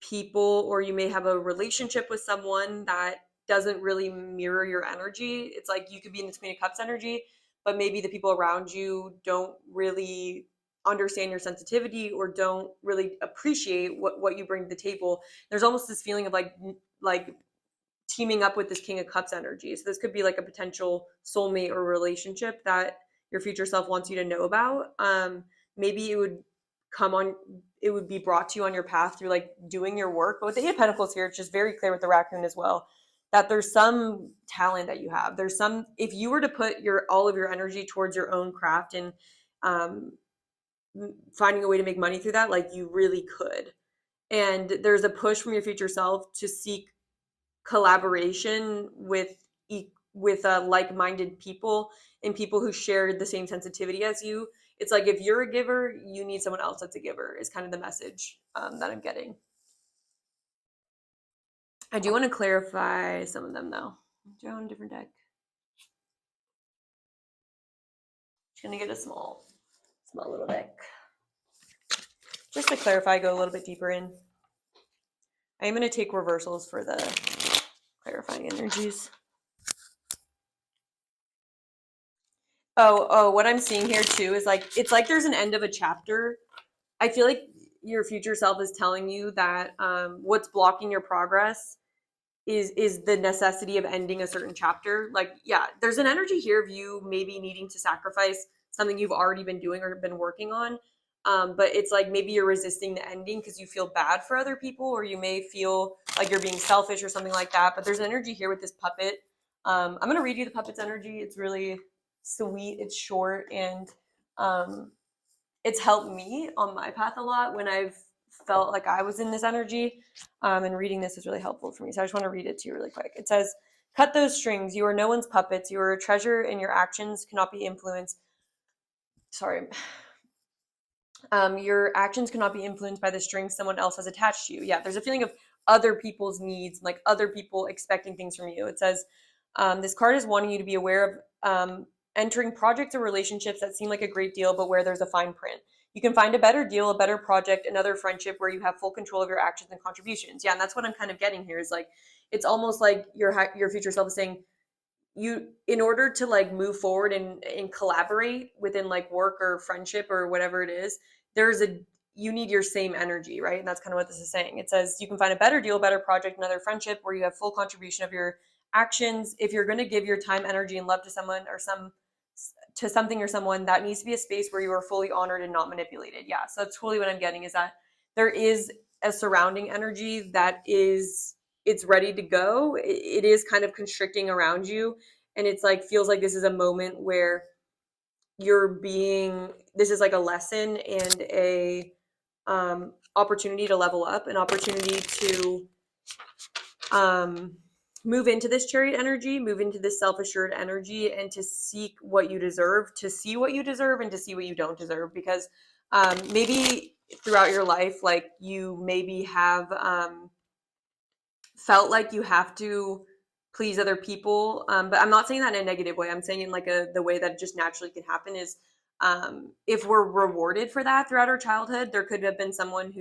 people, or you may have a relationship with someone that doesn't really mirror your energy. It's like you could be in this Queen of Cups energy, but maybe the people around you don't really understand your sensitivity or don't really appreciate what you bring to the table. There's almost this feeling of like teaming up with this King of Cups energy. So this could be like a potential soulmate or relationship that your future self wants you to know about. Maybe it would be brought to you on your path through like doing your work. But with the 8 of Pentacles here, it's just very clear with the raccoon as well, that there's some talent that you have. If you were to put all of your energy towards your own craft and finding a way to make money through that, like you really could. And there's a push from your future self to seek collaboration with like-minded people and people who share the same sensitivity as you. It's like if you're a giver, you need someone else that's a giver, is kind of the message that I'm getting. I do want to clarify some of them though. Draw on a different deck. Just gonna get a small Small little deck. Just to clarify, go a little bit deeper in. I am going to take reversals for the clarifying energies. Oh, what I'm seeing here too is like, it's like there's an end of a chapter. I feel like your future self is telling you that what's blocking your progress is the necessity of ending a certain chapter. Like, yeah, there's an energy here of you maybe needing to sacrifice something you've already been doing or been working on. But it's like maybe you're resisting the ending because you feel bad for other people, or you may feel like you're being selfish or something like that. But there's an energy here with this puppet. I'm going to read you the puppet's energy. It's really sweet. It's short, and it's helped me on my path a lot when I've felt like I was in this energy. And reading this is really helpful for me. So I just want to read it to you really quick. It says, "Cut those strings. You are no one's puppets. You are a treasure, and your actions cannot be influenced." Sorry. Your actions cannot be influenced by the strings someone else has attached to you. Yeah, there's a feeling of other people's needs, like other people expecting things from you. It says, this card is wanting you to be aware of entering projects or relationships that seem like a great deal, but where there's a fine print. You can find a better deal, a better project, another friendship where you have full control of your actions and contributions. Yeah, and that's what I'm kind of getting here is like, it's almost like your future self is saying, you, in order to like move forward and collaborate within like work or friendship or whatever it is, you need your same energy, right? And that's kind of what this is saying. It says you can find a better deal, better project, another friendship where you have full contribution of your actions. If you're going to give your time, energy, and love to someone or to something or someone, that needs to be a space where you are fully honored and not manipulated. Yeah, so that's totally what I'm getting, is that there is a surrounding energy that is, it's ready to go. It is kind of constricting around you, and it's like feels like this is a moment where this is like a lesson and a opportunity to level up, an opportunity to move into this chariot energy, move into this self-assured energy, and to seek what you deserve, to see what you deserve, and to see what you don't deserve. Because maybe throughout your life, like you maybe have felt like you have to please other people, but I'm not saying that in a negative way. I'm saying in like the way that just naturally can happen is, if we're rewarded for that throughout our childhood, there could have been someone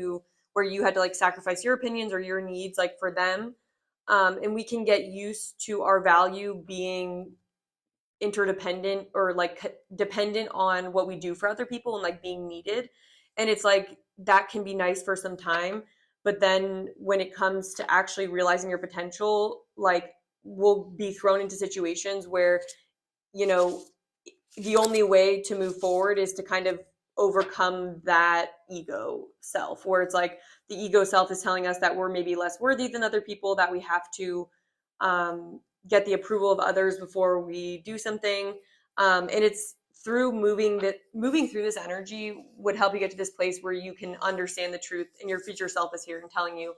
where you had to like sacrifice your opinions or your needs like for them, and we can get used to our value being interdependent or like dependent on what we do for other people and like being needed. And it's like that can be nice for some time, but then when it comes to actually realizing your potential, like we'll be thrown into situations where, you know, the only way to move forward is to kind of overcome that ego self, where it's like the ego self is telling us that we're maybe less worthy than other people, that we have to get the approval of others before we do something. And it's through moving through this energy would help you get to this place where you can understand the truth, and your future self is here and telling you,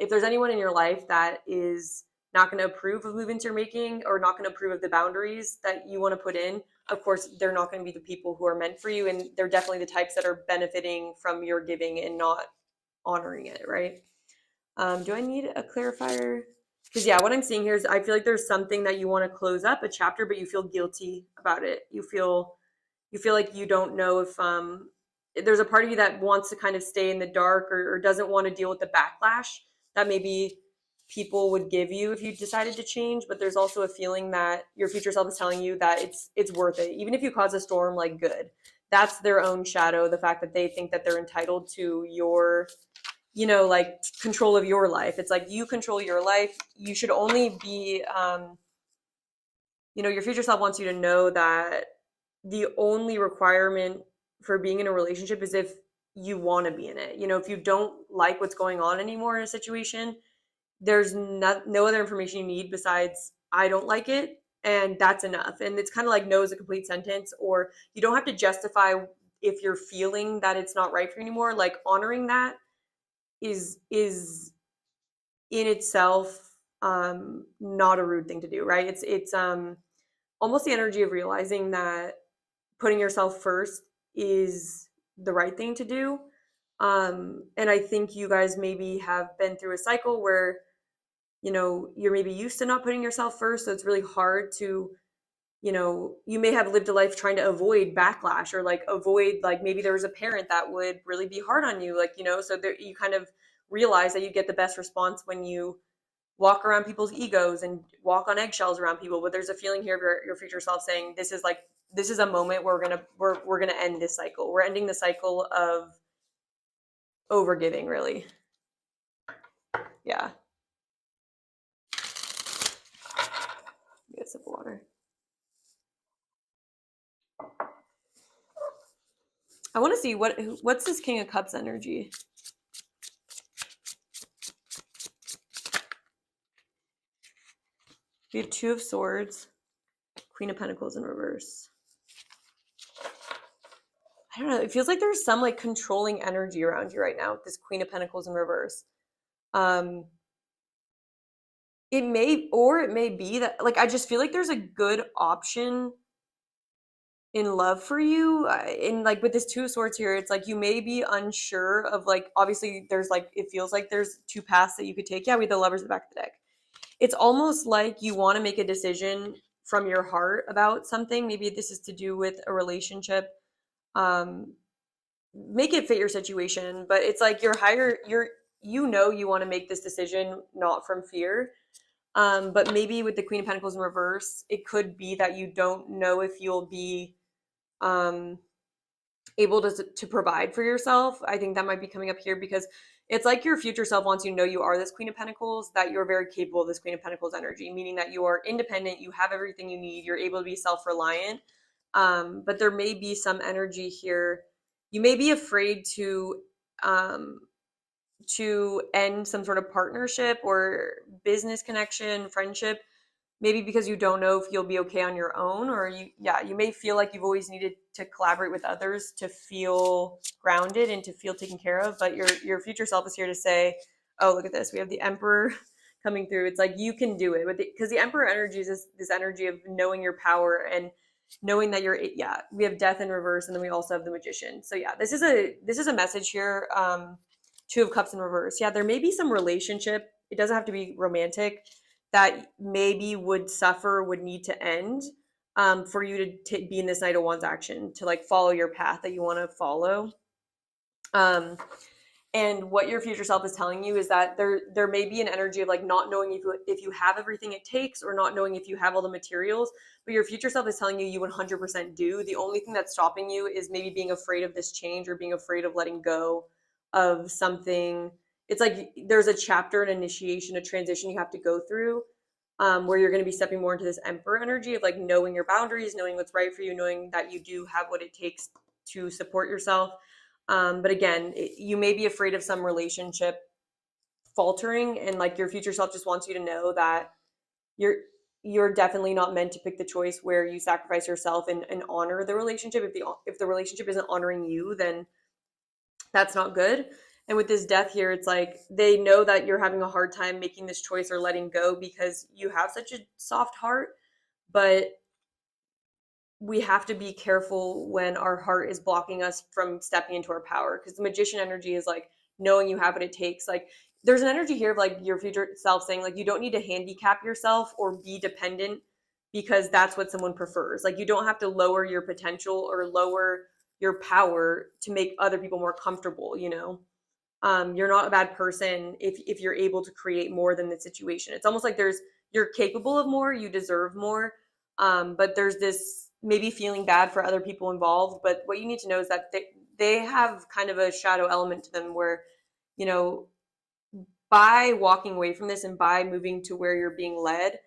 if there's anyone in your life that is not going to approve of movements you're making, or not going to approve of the boundaries that you want to put in, of course, they're not going to be the people who are meant for you. And they're definitely the types that are benefiting from your giving and not honoring it, right? Do I need a clarifier? Because yeah, what I'm seeing here is I feel like there's something that you want to close up a chapter, but you feel guilty about it. You feel like you don't know if there's a part of you that wants to kind of stay in the dark, or doesn't want to deal with the backlash that maybe people would give you if you decided to change. But there's also a feeling that your future self is telling you that it's worth it, even if you cause a storm. Like, good, that's their own shadow, the fact that they think that they're entitled to your, you know, like control of your life. It's like you control your life. You should only be you know, your future self wants you to know that the only requirement for being in a relationship is if you want to be in it. You know, if you don't like what's going on anymore in a situation, there's no other information you need besides I don't like it, and that's enough. And it's kind of like no is a complete sentence, or you don't have to justify if you're feeling that it's not right for you anymore. Like honoring that is in itself not a rude thing to do, right? It's almost the energy of realizing that putting yourself first is the right thing to do. And I think you guys maybe have been through a cycle where, you know, you're maybe used to not putting yourself first, so it's really hard to you know, you may have lived a life trying to avoid backlash, or like avoid, like maybe there was a parent that would really be hard on you, like, you know, so there, you kind of realize that you get the best response when you walk around people's egos and walk on eggshells around people. But there's a feeling here of your future self saying, this is like, this is a moment where we're gonna end this cycle. We're ending the cycle of overgiving, really. Yeah. Get a sip of water. I want to see what's this King of Cups energy. We have Two of Swords, Queen of Pentacles in reverse. I don't know. It feels like there's some like controlling energy around you right now with this Queen of Pentacles in reverse. It may be that, like, I just feel like there's a good option in love for you. In like with this Two of Swords here, it's like you may be unsure of, like, obviously there's like, it feels like there's two paths that you could take. Yeah, we have the Lovers at the back of the deck. It's almost like you want to make a decision from your heart about something. Maybe this is to do with a relationship. Make it fit your situation, but it's like you want to make this decision not from fear. But maybe with the Queen of Pentacles in reverse, it could be that you don't know if you'll be able to provide for yourself. I think that might be coming up here, because it's like your future self wants you to know you are this Queen of Pentacles, that you're very capable of this Queen of Pentacles energy, meaning that you are independent, you have everything you need, you're able to be self-reliant. But there may be some energy here. You may be afraid to end some sort of partnership or business connection, friendship, maybe because you don't know if you'll be okay on your own, or you may feel like you've always needed to collaborate with others to feel grounded and to feel taken care of. But your future self is here to say, oh, look at this. We have the Emperor coming through. It's like, you can do it, because the Emperor energy is this energy of knowing your power and knowing that we have Death in reverse, and then we also have the Magician. So yeah, this is a message here. Two of Cups in reverse. Yeah, there may be some relationship. It doesn't have to be romantic, that maybe would need to end, for you to be in this Knight of Wands action, to like follow your path that you want to follow. And what your future self is telling you is that there may be an energy of like not knowing if you have everything it takes, or not knowing if you have all the materials, but your future self is telling you you 100% do. The only thing that's stopping you is maybe being afraid of this change, or being afraid of letting go of something. It's like there's a chapter, an initiation, a transition you have to go through, where you're going to be stepping more into this Emperor energy of like knowing your boundaries, knowing what's right for you, knowing that you do have what it takes to support yourself. But again, you may be afraid of some relationship faltering, and like your future self just wants you to know that you're definitely not meant to pick the choice where you sacrifice yourself and honor the relationship. If the relationship isn't honoring you, then that's not good. And with this Death here, it's like they know that you're having a hard time making this choice or letting go, because you have such a soft heart. But we have to be careful when our heart is blocking us from stepping into our power, because the Magician energy is like knowing you have what it takes. Like there's an energy here of like your future self saying like you don't need to handicap yourself or be dependent because that's what someone prefers. Like you don't have to lower your potential or lower your power to make other people more comfortable, you know. You're not a bad person if you're able to create more than the situation. It's almost like you're capable of more, you deserve more. But there's this maybe feeling bad for other people involved. But what you need to know is that they have kind of a shadow element to them where, you know, by walking away from this and by moving to where you're being led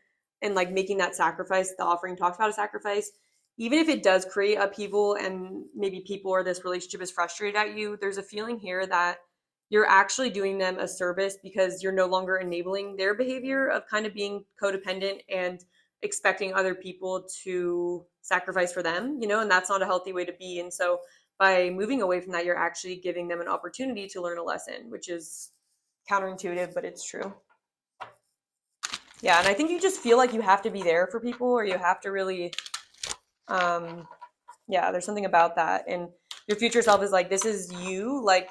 and like making that sacrifice, the offering talks about a sacrifice, even if it does create upheaval and maybe people or this relationship is frustrated at you, there's a feeling here that you're actually doing them a service, because you're no longer enabling their behavior of kind of being codependent and expecting other people to sacrifice for them, you know, and that's not a healthy way to be. And so by moving away from that, you're actually giving them an opportunity to learn a lesson, which is counterintuitive, but it's true. Yeah, and I think you just feel like you have to be there for people, or you have to really, there's something about that. And your future self is like, this is you. Like,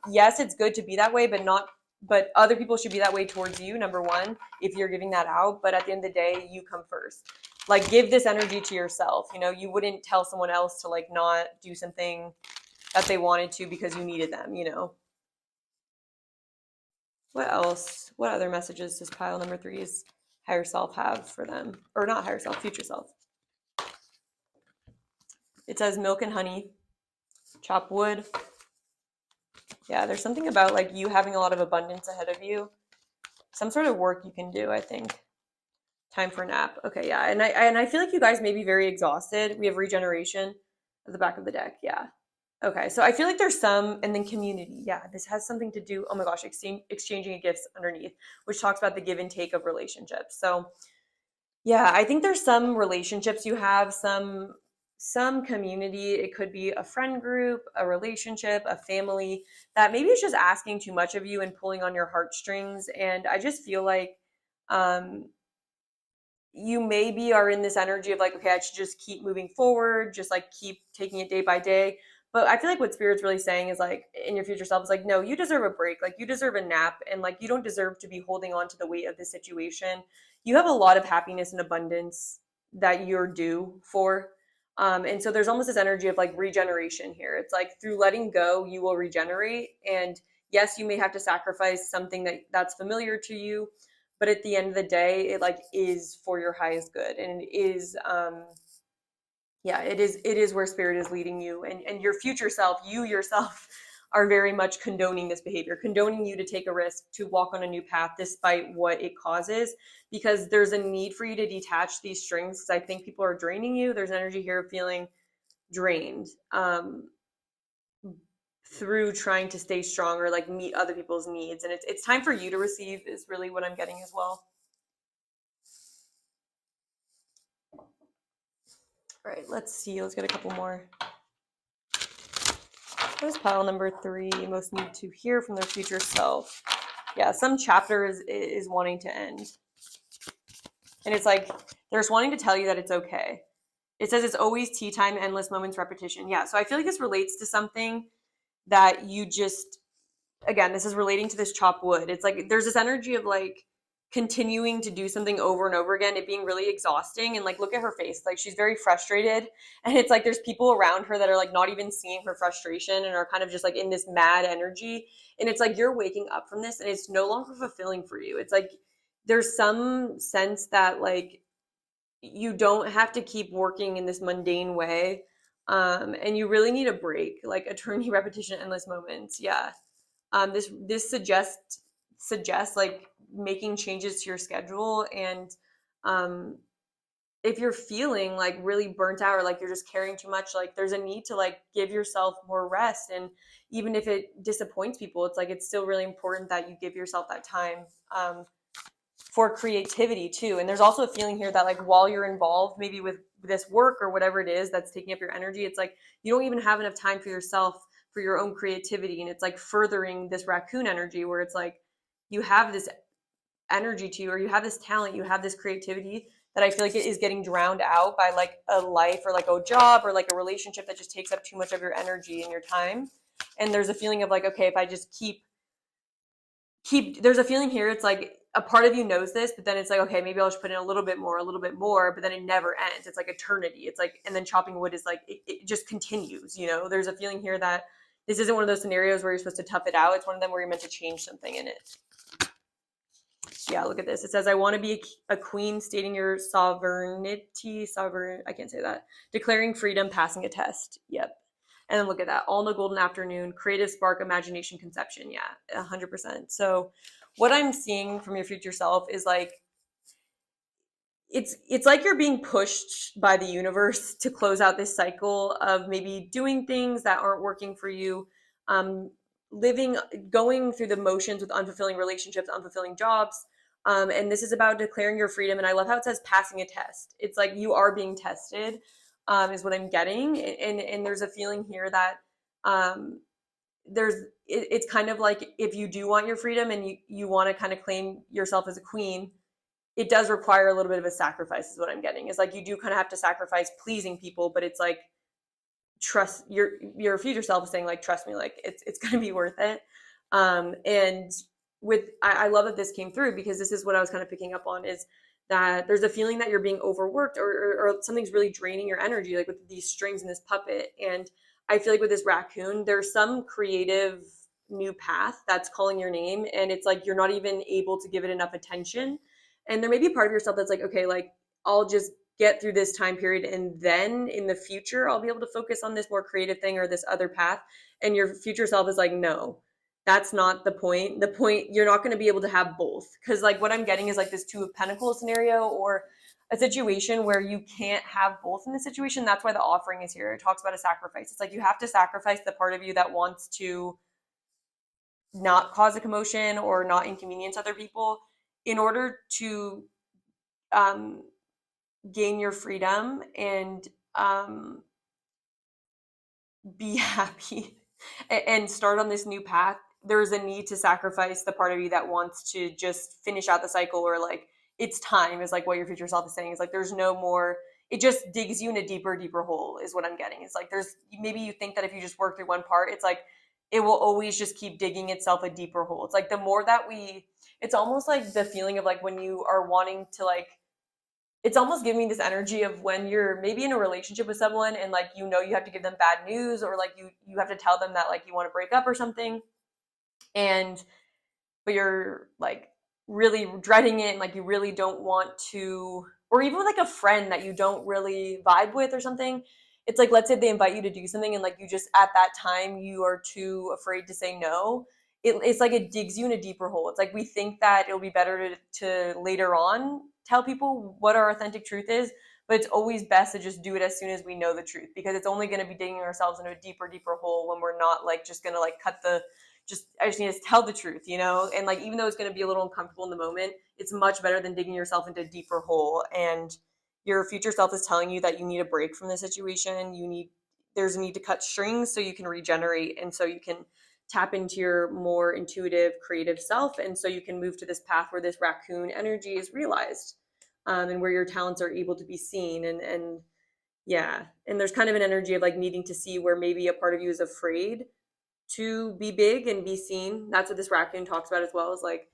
yes, it's good to be that way, but other people should be that way towards you, number one, if you're giving that out. But at the end of the day, you come first. like give this energy to yourself. You know, you wouldn't tell someone else to like not do something that they wanted to because you needed them, you know. What else? What other messages does pile number three's higher self have for them? Or not higher self, future self. It says milk and honey, chop wood. Yeah, there's something about like you having a lot of abundance ahead of you. Some sort of work you can do, I think. Time for a nap. Okay, yeah. And I feel like you guys may be very exhausted. We have regeneration at the back of the deck. Yeah. Okay, so I feel like there's some, and then community. Yeah, this has something to do, oh my gosh, exchanging gifts underneath, which talks about the give and take of relationships. So yeah, I think there's some relationships you have, some community. It could be a friend group, a relationship, a family that maybe is just asking too much of you and pulling on your heartstrings. And I just feel like you maybe are in this energy of like, okay, I should just keep moving forward, just like keep taking it day by day. But I feel like what Spirit's really saying is like in your future self is like, no, you deserve a break. Like you deserve a nap, and like you don't deserve to be holding on to the weight of the situation. You have a lot of happiness and abundance that you're due for. And so there's almost this energy of like regeneration here. It's like through letting go, you will regenerate. And yes, you may have to sacrifice something that's familiar to you, but at the end of the day, it like is for your highest good. And it is yeah, it is where Spirit is leading you, and your future self, you yourself are very much condoning this behavior, condoning you to take a risk, to walk on a new path despite what it causes, because there's a need for you to detach these strings, because I think people are draining you. There's energy here of feeling drained through trying to stay strong or like meet other people's needs. And it's time for you to receive is really what I'm getting as well. All right, let's see. Let's get a couple more. What is pile number three most need to hear from their future self? Yeah, some chapter is wanting to end. And it's like, they're just wanting to tell you that it's okay. It says it's always tea time, endless moments, repetition. Yeah, so I feel like this relates to something that you just, again, this is relating to this chop wood. It's like, there's this energy of like, continuing to do something over and over again, it being really exhausting. And like, look at her face, like she's very frustrated, and it's like there's people around her that are like not even seeing her frustration and are kind of just like in this mad energy. And it's like you're waking up from this and it's no longer fulfilling for you. It's like there's some sense that like you don't have to keep working in this mundane way, and you really need a break, like eternity, repetition, endless moments. Yeah. This suggests like making changes to your schedule. And if you're feeling like really burnt out or like you're just carrying too much, like there's a need to like give yourself more rest. And even if it disappoints people, it's like it's still really important that you give yourself that time for creativity too. And there's also a feeling here that like while you're involved maybe with this work or whatever it is that's taking up your energy, it's like you don't even have enough time for yourself, for your own creativity. And it's like furthering this raccoon energy where it's like you have this energy to you, or you have this talent, you have this creativity that I feel like it is getting drowned out by like a life or like a job or like a relationship that just takes up too much of your energy and your time. And there's a feeling of like, okay, if I just keep there's a feeling here, it's like a part of you knows this, but then it's like, okay, maybe I'll just put in a little bit more, but then it never ends. It's like eternity. It's like, and then chopping wood is like, it just continues, you know. There's a feeling here that this isn't one of those scenarios where you're supposed to tough it out. It's one of them where you're meant to change something in it. Yeah, look at this. It says, I want to be a queen, stating your sovereignty, I can't say that. Declaring freedom, passing a test. Yep. And then look at that. All in the golden afternoon, creative spark, imagination, conception. Yeah, 100%. So what I'm seeing from your future self is like, it's like you're being pushed by the universe to close out this cycle of maybe doing things that aren't working for you, going through the motions with unfulfilling relationships, unfulfilling jobs. And this is about declaring your freedom. And I love how it says passing a test. It's like you are being tested, is what I'm getting. And there's a feeling here that it's kind of like if you do want your freedom and you want to kind of claim yourself as a queen, it does require a little bit of a sacrifice is what I'm getting. Is like you do kind of have to sacrifice pleasing people, but it's like trust your future self is saying like, trust me, like it's going to be worth it. And I love that this came through, because this is what I was kind of picking up on, is that there's a feeling that you're being overworked, or something's really draining your energy, like with these strings and this puppet. And I feel like with this raccoon, there's some creative new path that's calling your name, and it's like you're not even able to give it enough attention. And there may be a part of yourself that's like, okay, like I'll just get through this time period, and then in the future I'll be able to focus on this more creative thing or this other path. And your future self is like, no, that's not the point. The point, you're not going to be able to have both. Because like what I'm getting is like this Two of Pentacles scenario, or a situation where you can't have both in the situation. That's why the offering is here. It talks about a sacrifice. It's like you have to sacrifice the part of you that wants to not cause a commotion or not inconvenience other people in order to gain your freedom and be happy and start on this new path. There's a need to sacrifice the part of you that wants to just finish out the cycle, or like it's time, is like what your future self is saying. Is like there's no more, it just digs you in a deeper hole is what I'm getting. It's like there's, maybe you think that if you just work through one part, it's like it will always just keep digging itself a deeper hole. It's like the more that it's almost like the feeling of like when you are wanting to like, it's almost giving me this energy of when you're maybe in a relationship with someone and like, you have to give them bad news, or like you have to tell them that like you want to break up or something. But you're like really dreading it, and like you really don't want to, or even with like a friend that you don't really vibe with or something. It's like, let's say they invite you to do something and like you just at that time you are too afraid to say no. It's like it digs you in a deeper hole. It's like we think that it'll be better to later on tell people what our authentic truth is, but it's always best to just do it as soon as we know the truth, because it's only going to be digging ourselves into a deeper hole when we're not like just going to like I just need to tell the truth, and like even though it's going to be a little uncomfortable in the moment, it's much better than digging yourself into a deeper hole. And your future self is telling you that you need a break from the situation. There's a need to cut strings so you can regenerate, and so you can tap into your more intuitive, creative self, and so you can move to this path where this raccoon energy is realized, and where your talents are able to be seen. And yeah, and there's kind of an energy of like needing to see where maybe a part of you is afraid to be big and be seen. That's what this raccoon talks about as well, is like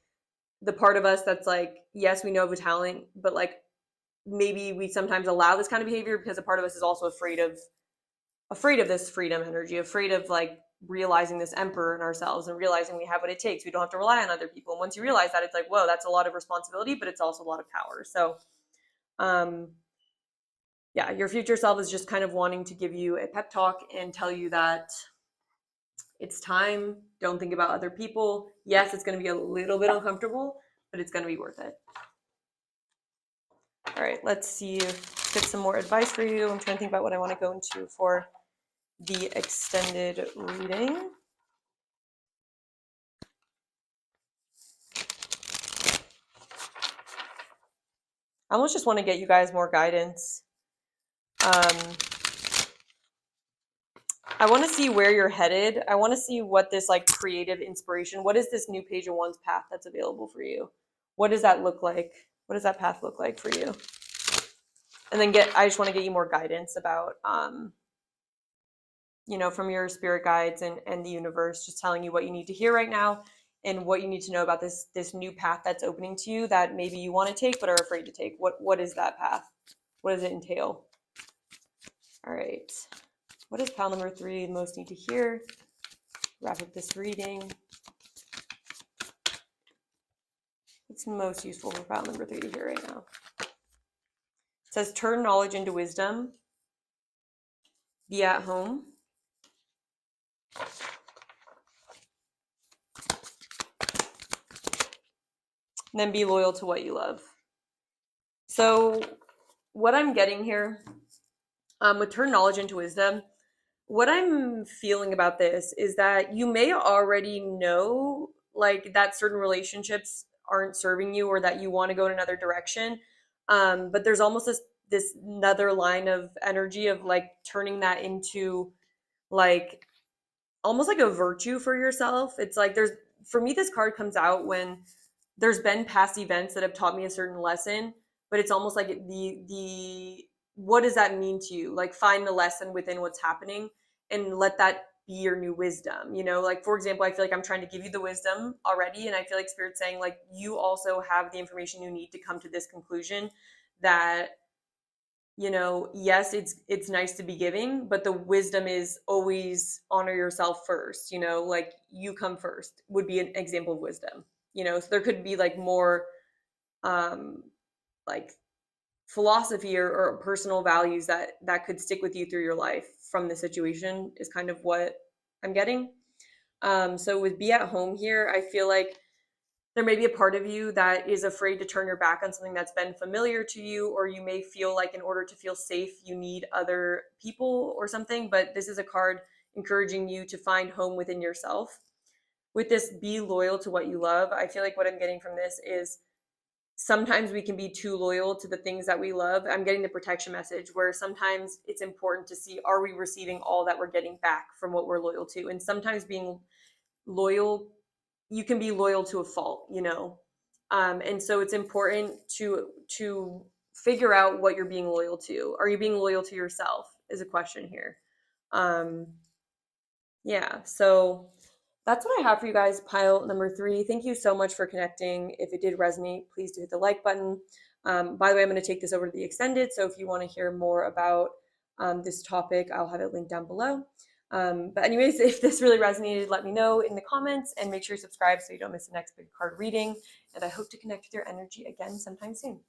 the part of us that's like, yes, we know of a talent, but like maybe we sometimes allow this kind of behavior because a part of us is also afraid of this freedom energy, afraid of like realizing this emperor in ourselves and realizing we have what it takes. We don't have to rely on other people. And once you realize that, it's like, whoa, that's a lot of responsibility, but it's also a lot of power. So yeah, your future self is just kind of wanting to give you a pep talk and tell you that it's time. Don't think about other people. Yes, it's going to be a little bit uncomfortable, but it's going to be worth it. All right, let's see, get some more advice for you. I'm trying to think about what I want to go into for the extended reading. I almost just want to get you guys more guidance. I want to see where you're headed. I want to see what this like creative inspiration, what is this new Page of Wands path that's available for you? What does that look like? What does that path look like for you? And then I just want to get you more guidance about, from your spirit guides and the universe, just telling you what you need to hear right now and what you need to know about this new path that's opening to you that maybe you want to take but are afraid to take. What is that path? What does it entail? All right. What does pile number 3 most need to hear? Wrap up this reading. What's most useful for pile number 3 to hear right now? It says, turn knowledge into wisdom. Be at home. And then be loyal to what you love. So what I'm getting here, with turn knowledge into wisdom, what I'm feeling about this is that you may already know like that certain relationships aren't serving you, or that you want to go in another direction. But there's almost this another line of energy of like turning that into like almost like a virtue for yourself. It's like for me, this card comes out when there's been past events that have taught me a certain lesson, but it's almost like the what does that mean to you? Like find the lesson within what's happening and let that be your new wisdom, you know? Like, for example, I feel like I'm trying to give you the wisdom already, and I feel like Spirit's saying, like, you also have the information you need to come to this conclusion that, you know, yes, it's nice to be giving, but the wisdom is always honor yourself first, you know, like you come first would be an example of wisdom, you know. So there could be like more like philosophy or personal values that could stick with you through your life from the situation is kind of what I'm getting. So with be at home here, I feel like there may be a part of you that is afraid to turn your back on something that's been familiar to you, or you may feel like in order to feel safe, you need other people or something. But this is a card encouraging you to find home within yourself. With this, be loyal to what you love. I feel like what I'm getting from this is sometimes we can be too loyal to the things that we love. I'm getting the protection message where sometimes it's important to see, are we receiving all that we're getting back from what we're loyal to? And sometimes being loyal, you can be loyal to a fault, you know. And so it's important to figure out what you're being loyal to. Are you being loyal to yourself is a question here. Yeah, so that's what I have for you guys, pile number 3. Thank you so much for connecting. If it did resonate, please do hit the like button. By the way, I'm going to take this over to the extended, so if you want to hear more about this topic, I'll have it linked down below. But anyways, if this really resonated, let me know in the comments, and make sure you subscribe so you don't miss the next big card reading. And I hope to connect with your energy again sometime soon.